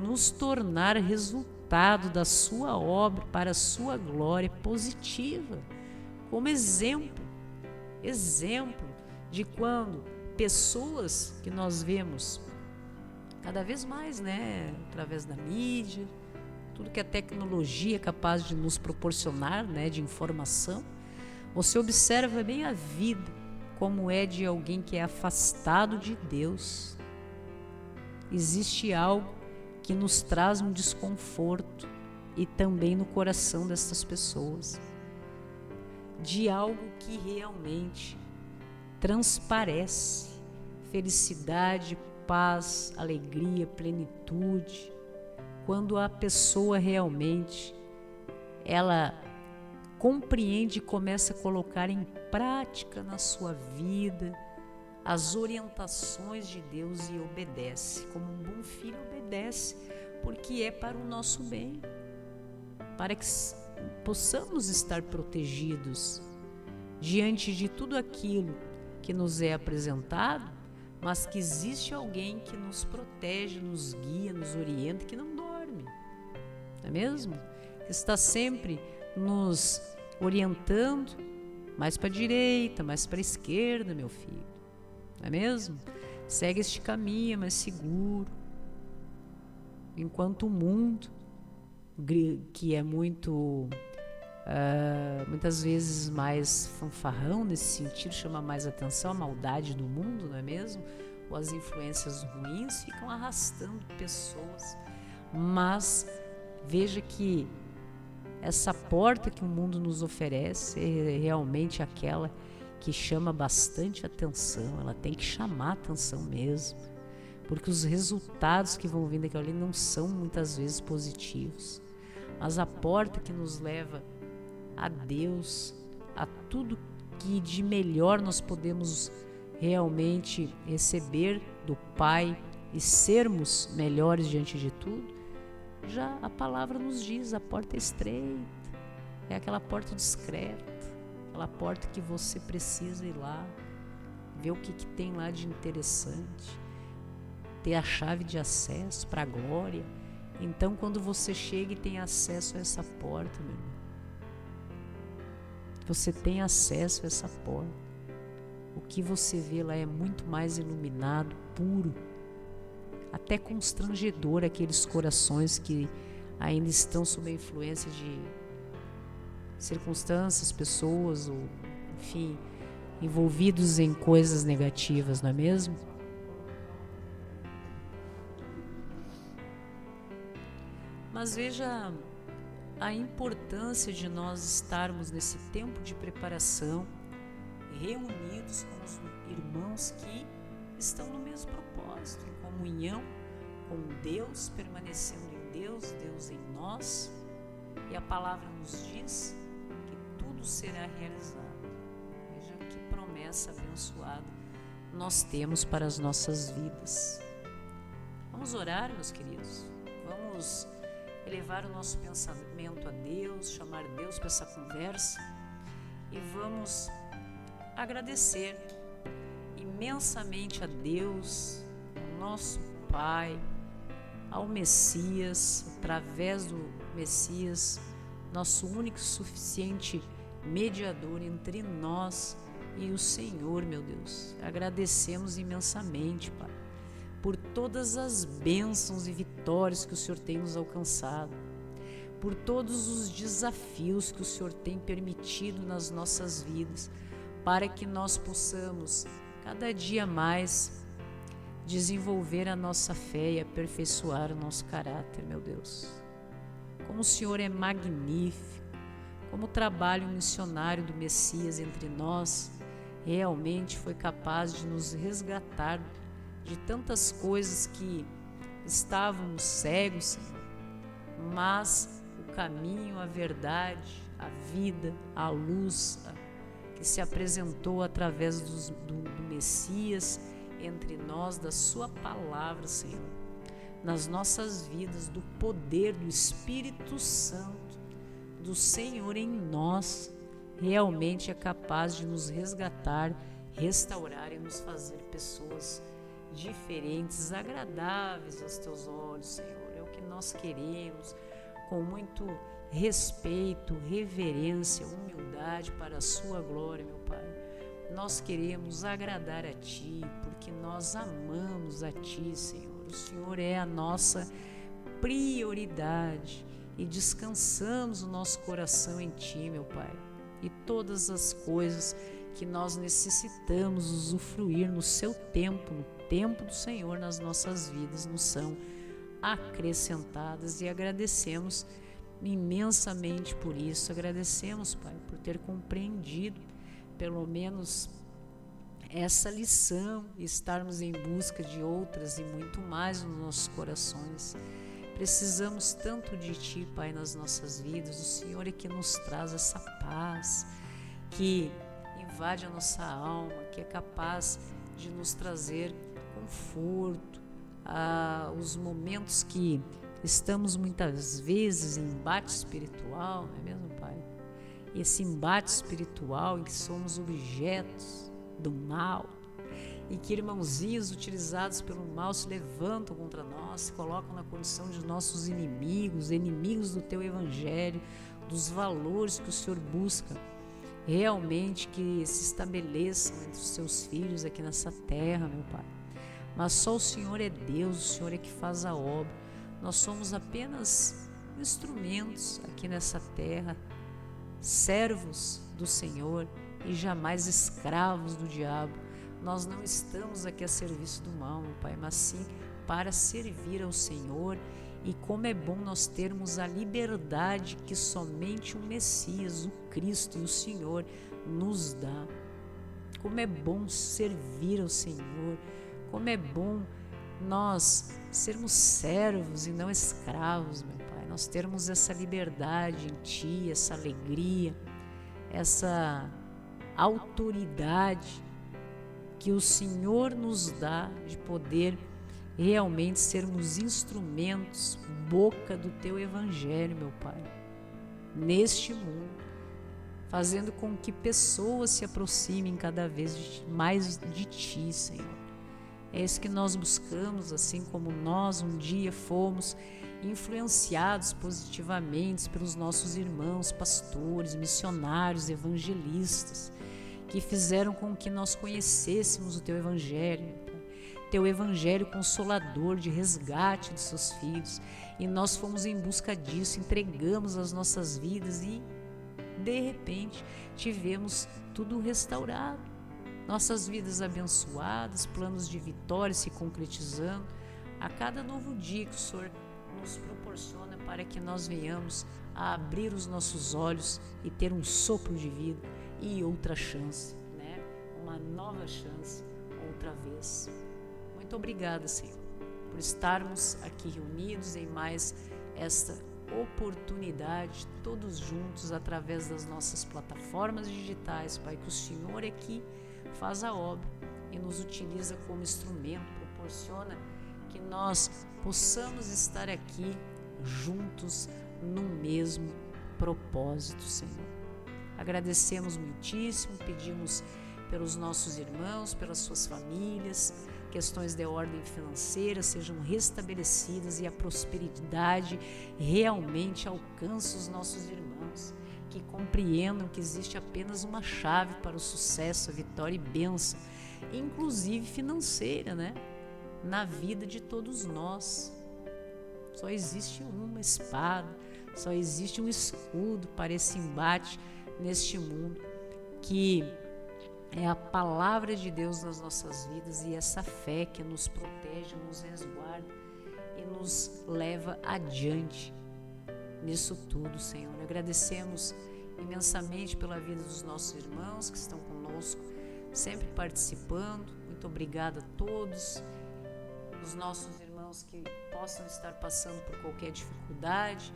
nos tornar resultado da sua obra para a sua glória positiva, como exemplo de quando pessoas que nós vemos cada vez mais, através da mídia, tudo que a tecnologia é capaz de nos proporcionar, de informação, você observa bem a vida como é de alguém que é afastado de Deus. Existe algo que nos traz um desconforto e também no coração dessas pessoas, de algo que realmente transparece felicidade, paz, alegria, plenitude. Quando a pessoa realmente ela compreende e começa a colocar em prática na sua vida as orientações de Deus e obedece. Como um bom filho obedece, porque é para o nosso bem, para que possamos estar protegidos diante de tudo aquilo que nos é apresentado, mas que existe alguém que nos protege, nos guia, nos orienta, que não dorme, não é mesmo? Que está sempre nos orientando, mais para a direita, mais para a esquerda, meu filho, não é mesmo? Segue este caminho, é mais seguro. Enquanto o mundo, que é muitas vezes mais fanfarrão nesse sentido, chama mais atenção, a maldade do mundo, não é mesmo? Ou as influências ruins ficam arrastando pessoas. Mas veja que essa porta que o mundo nos oferece é realmente aquela que chama bastante atenção. Ela tem que chamar atenção mesmo, porque os resultados que vão vir daquilo ali não são muitas vezes positivos. Mas a porta que nos leva a Deus, a tudo que de melhor nós podemos realmente receber do Pai e sermos melhores diante de tudo, já a palavra nos diz, a porta é estreita, é aquela porta discreta, aquela porta que você precisa ir lá, ver o que tem lá de interessante, ter a chave de acesso para a glória. Então, quando você chega e tem acesso a essa porta, meu irmão, você tem acesso a essa porta, o que você vê lá é muito mais iluminado, puro, até constrangedor aqueles corações que ainda estão sob a influência de circunstâncias, pessoas, ou enfim, envolvidos em coisas negativas, não é mesmo? Mas veja a importância de nós estarmos nesse tempo de preparação, reunidos com os irmãos que estão no mesmo propósito, em comunhão com Deus, permanecendo em Deus, Deus em nós, e a palavra nos diz que tudo será realizado. Veja que promessa abençoada nós temos para as nossas vidas. Vamos orar, meus queridos, vamos elevar o nosso pensamento a Deus, chamar Deus para essa conversa e vamos agradecer imensamente a Deus, ao nosso Pai, ao Messias, através do Messias, nosso único e suficiente mediador entre nós e o Senhor, meu Deus. Agradecemos imensamente, Pai, por todas as bênçãos e vitórias que o Senhor tem nos alcançado, por todos os desafios que o Senhor tem permitido nas nossas vidas, para que nós possamos cada dia mais desenvolver a nossa fé e aperfeiçoar o nosso caráter, meu Deus. Como o Senhor é magnífico, como o trabalho missionário do Messias entre nós realmente foi capaz de nos resgatar de tantas coisas que estávamos cegos, Senhor, mas o caminho, a verdade, a vida, a luz que se apresentou através do Messias entre nós, da sua palavra, Senhor, nas nossas vidas, do poder do Espírito Santo, do Senhor em nós, realmente é capaz de nos resgatar, restaurar e nos fazer pessoas diferentes, agradáveis aos teus olhos, Senhor. É o que nós queremos, com muito respeito, reverência, humildade para a sua glória, meu Pai. Nós queremos agradar a Ti, porque nós amamos a Ti, Senhor. O Senhor é a nossa prioridade e descansamos o nosso coração em Ti, meu Pai. E todas as coisas que nós necessitamos usufruir no Seu tempo, no tempo do Senhor nas nossas vidas, nos são acrescentadas, e agradecemos imensamente por isso. Agradecemos, Pai, por ter compreendido pelo menos essa lição e estarmos em busca de outras e muito mais nos nossos corações. Precisamos tanto de Ti, Pai, nas nossas vidas. O Senhor é que nos traz essa paz, que invade a nossa alma, que é capaz de nos trazer conforto. Os momentos que estamos muitas vezes em embate espiritual, não é mesmo, Pai? E esse embate espiritual em que somos objetos do mal, e que irmãozinhos utilizados pelo mal se levantam contra nós, se colocam na condição de nossos inimigos, inimigos do Teu Evangelho, dos valores que o Senhor busca realmente que se estabeleçam entre os Seus filhos aqui nessa terra, meu Pai. Mas só o Senhor é Deus, o Senhor é que faz a obra. Nós somos apenas instrumentos aqui nessa terra, servos do Senhor e jamais escravos do diabo. Nós não estamos aqui a serviço do mal, meu Pai, mas sim para servir ao Senhor. E como é bom nós termos a liberdade que somente o Messias, o Cristo e o Senhor nos dá. Como é bom servir ao Senhor, como é bom nós sermos servos e não escravos, meu Pai. Nós termos essa liberdade em Ti, essa alegria, essa autoridade que o Senhor nos dá de poder realmente sermos instrumentos, boca do Teu Evangelho, meu Pai, neste mundo, fazendo com que pessoas se aproximem cada vez mais de Ti, Senhor. É isso que nós buscamos, assim como nós um dia fomos influenciados positivamente pelos nossos irmãos, pastores, missionários, evangelistas, que fizeram com que nós conhecêssemos o Teu Evangelho, Teu Evangelho consolador de resgate dos Seus filhos, e nós fomos em busca disso, entregamos as nossas vidas e, de repente, tivemos tudo restaurado, nossas vidas abençoadas, planos de vitória se concretizando, a cada novo dia que o Senhor nos proporciona para que nós venhamos a abrir os nossos olhos e ter um sopro de vida e outra chance, né? Uma nova chance, outra vez. Muito obrigada, Senhor, por estarmos aqui reunidos em mais esta oportunidade, todos juntos, através das nossas plataformas digitais, Pai, que o Senhor é que faz a obra e nos utiliza como instrumento, proporciona que nós possamos estar aqui juntos no mesmo propósito, Senhor. Agradecemos muitíssimo, pedimos pelos nossos irmãos, pelas suas famílias, questões de ordem financeira sejam restabelecidas e a prosperidade realmente alcance os nossos irmãos, que compreendam que existe apenas uma chave para o sucesso, a vitória e bênção, inclusive financeira, né? Na vida de todos nós. Só existe uma espada, só existe um escudo para esse embate neste mundo, que é a palavra de Deus nas nossas vidas, e essa fé que nos protege, nos resguarda e nos leva adiante nisso tudo, Senhor. Agradecemos imensamente pela vida dos nossos irmãos que estão conosco, sempre participando. Muito obrigada a todos os nossos irmãos que possam estar passando por qualquer dificuldade,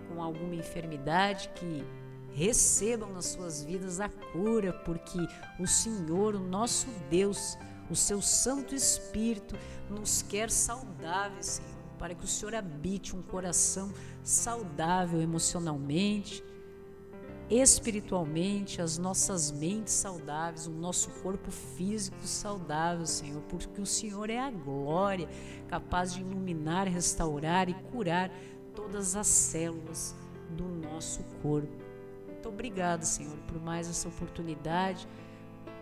com alguma enfermidade, que recebam nas suas vidas a cura, porque o Senhor, o nosso Deus, o seu Santo Espírito nos quer saudáveis, Senhor, para que o Senhor habite um coração saudável emocionalmente, espiritualmente, as nossas mentes saudáveis, o nosso corpo físico saudável, Senhor, porque o Senhor é a glória, capaz de iluminar, restaurar e curar todas as células do nosso corpo. Muito obrigado, Senhor, por mais essa oportunidade,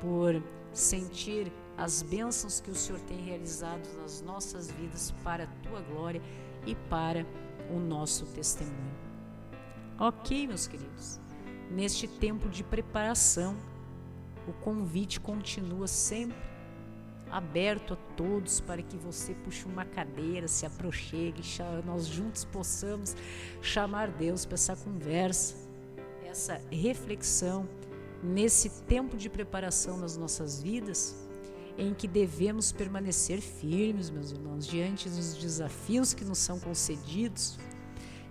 por sentir as bênçãos que o Senhor tem realizado nas nossas vidas para a Tua glória e para o nosso testemunho. Ok, meus queridos, neste tempo de preparação, o convite continua sempre aberto a todos para que você puxe uma cadeira, se aproxime, nós juntos possamos chamar Deus para essa conversa, essa reflexão nesse tempo de preparação nas nossas vidas, em que devemos permanecer firmes, meus irmãos, diante dos desafios que nos são concedidos,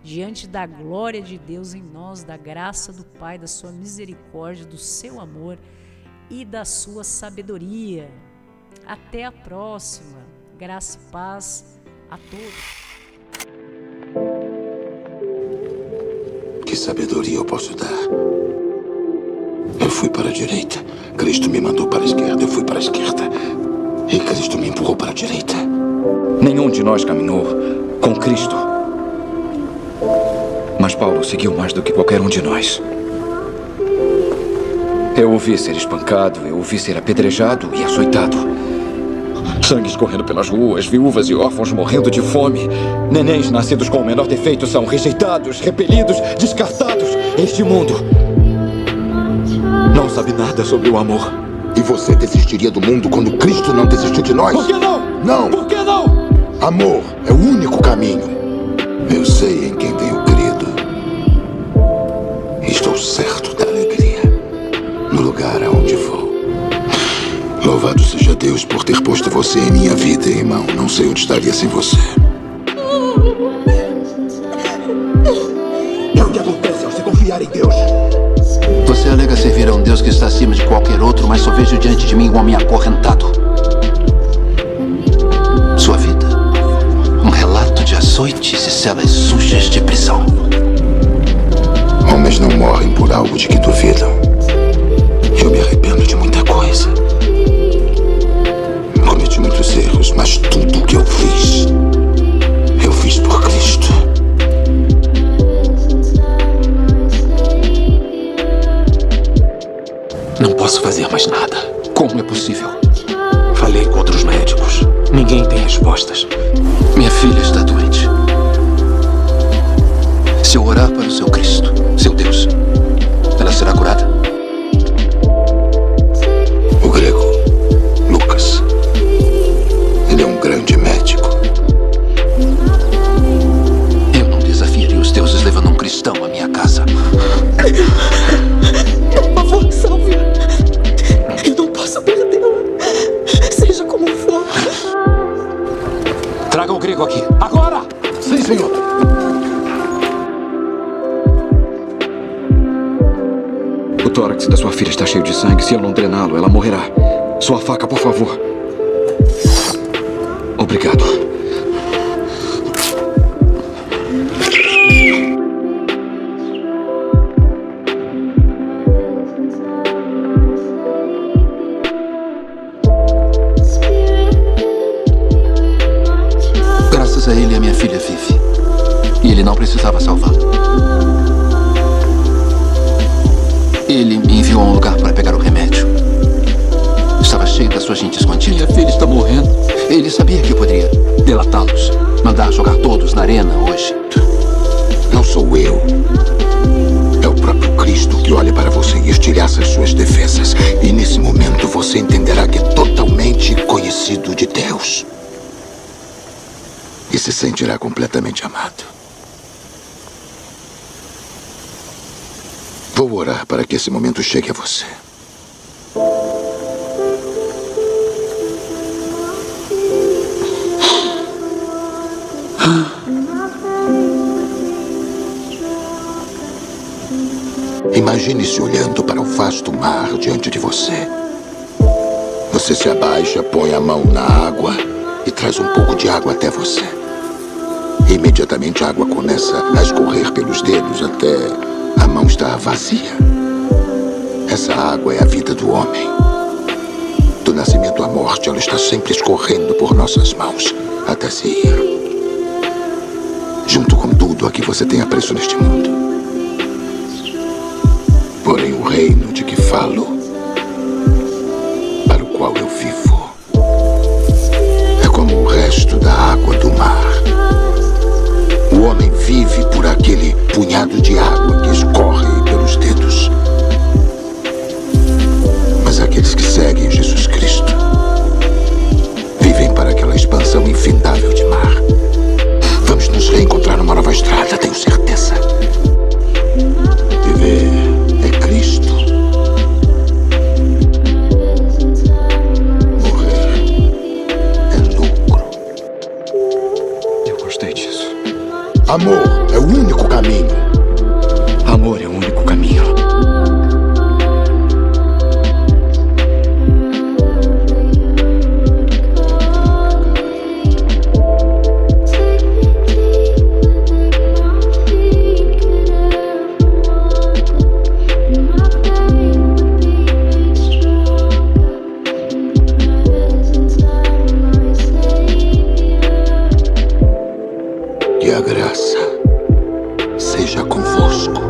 diante da glória de Deus em nós, da graça do Pai, da sua misericórdia, do seu amor e da sua sabedoria. Até a próxima. Graça e paz a todos. Que sabedoria eu posso dar? Eu fui para a direita, Cristo me mandou para a esquerda, eu fui para a esquerda e Cristo me empurrou para a direita. Nenhum de nós caminhou com Cristo, mas Paulo seguiu mais do que qualquer um de nós. Eu o vi ser espancado, eu o vi ser apedrejado e açoitado. Sangue escorrendo pelas ruas, viúvas e órfãos morrendo de fome. Nenéns nascidos com o menor defeito são rejeitados, repelidos, descartados. Este mundo não sabe nada sobre o amor. E você desistiria do mundo quando Cristo não desistiu de nós? Por que não? Não! Por que não? Amor é o único caminho. Eu sei em quem tenho crido. Estou certo da alegria no lugar aonde vou. Louvado seja Deus por ter posto você em minha vida, irmão. Não sei onde estaria sem você. É o que acontece ao se confiar em Deus. Você alega servir a um Deus que está acima de qualquer outro, mas só vejo diante de mim um homem acorrentado. Sua vida, um relato de açoites e celas sujas de prisão. Homens não morrem por algo de que duvidam. Eu me arrependo de muita coisa. Cometi muitos erros, mas tudo o que eu fiz por Cristo. Não posso fazer mais nada. Como é possível? Falei com outros médicos. Ninguém tem respostas. Minha filha está doente. Se eu orar para o seu Cristo, seu Deus, ela será curada? O grego, Lucas. Ele é um grande médico. Eu não desafiaria os deuses levando um cristão à minha casa. Por favor, salve-a. Eu não posso perdê-la. Seja como for. Traga o grego aqui, agora! Sim, senhor. O tórax da sua filha está cheio de sangue. Se eu não drená-lo, ela morrerá. Sua faca, por favor. Obrigado. Graças a ele, a minha filha vive. E ele não precisava salvá-la. Ele me enviou a um lugar para pegar o remédio. Estava cheio da sua gente escondida. Minha filha está morrendo. Ele sabia que eu poderia delatá-los. Mandar jogar todos na arena hoje. Não sou eu. É o próprio Cristo que olha para você e estilhaça as suas defesas. E nesse momento você entenderá que é totalmente conhecido de Deus. E se sentirá completamente amado. Vou orar para que esse momento chegue a você. Imagine-se olhando para o vasto mar diante de você. Você se abaixa, põe a mão na água e traz um pouco de água até você. Imediatamente a água começa a escorrer pelos dedos até a mão estar vazia. Essa água é a vida do homem. Do nascimento à morte, ela está sempre escorrendo por nossas mãos até se ir. Junto com tudo a que você tem apreço neste mundo. Porém, o reino de que falo, para o qual eu vivo, é como o resto da água do mar. O homem vive por aquele punhado de água que escorre pelos dedos. Mas aqueles que seguem Jesus Cristo vivem para aquela expansão infindável de mar. Vamos nos reencontrar numa nova estrada, tenho certeza. Viver é Cristo único caminho. Amor é o único caminho. Que a graça seja convosco.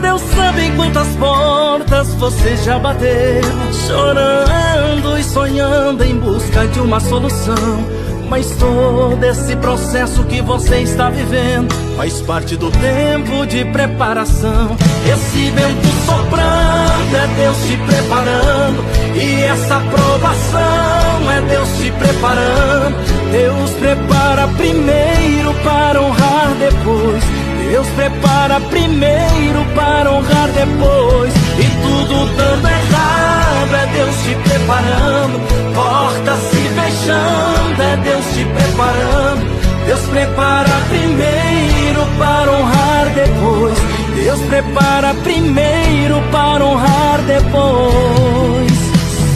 Deus sabe quantas portas você já bateu, chorando e sonhando em busca de uma solução. Mas todo esse processo que você está vivendo faz parte do tempo de preparação. Esse vento soprando é Deus te preparando, e essa provação é Deus te preparando. Deus prepara primeiro para honrar depois. Deus prepara primeiro para honrar depois. E tudo dando errado é Deus te preparando. Portas se fechando é Deus te preparando. Deus prepara primeiro para honrar depois. Deus prepara primeiro para honrar depois.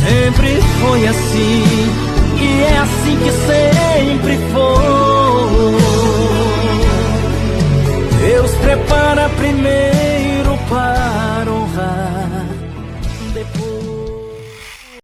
Sempre foi assim, e é assim que sempre foi. Deus prepara primeiro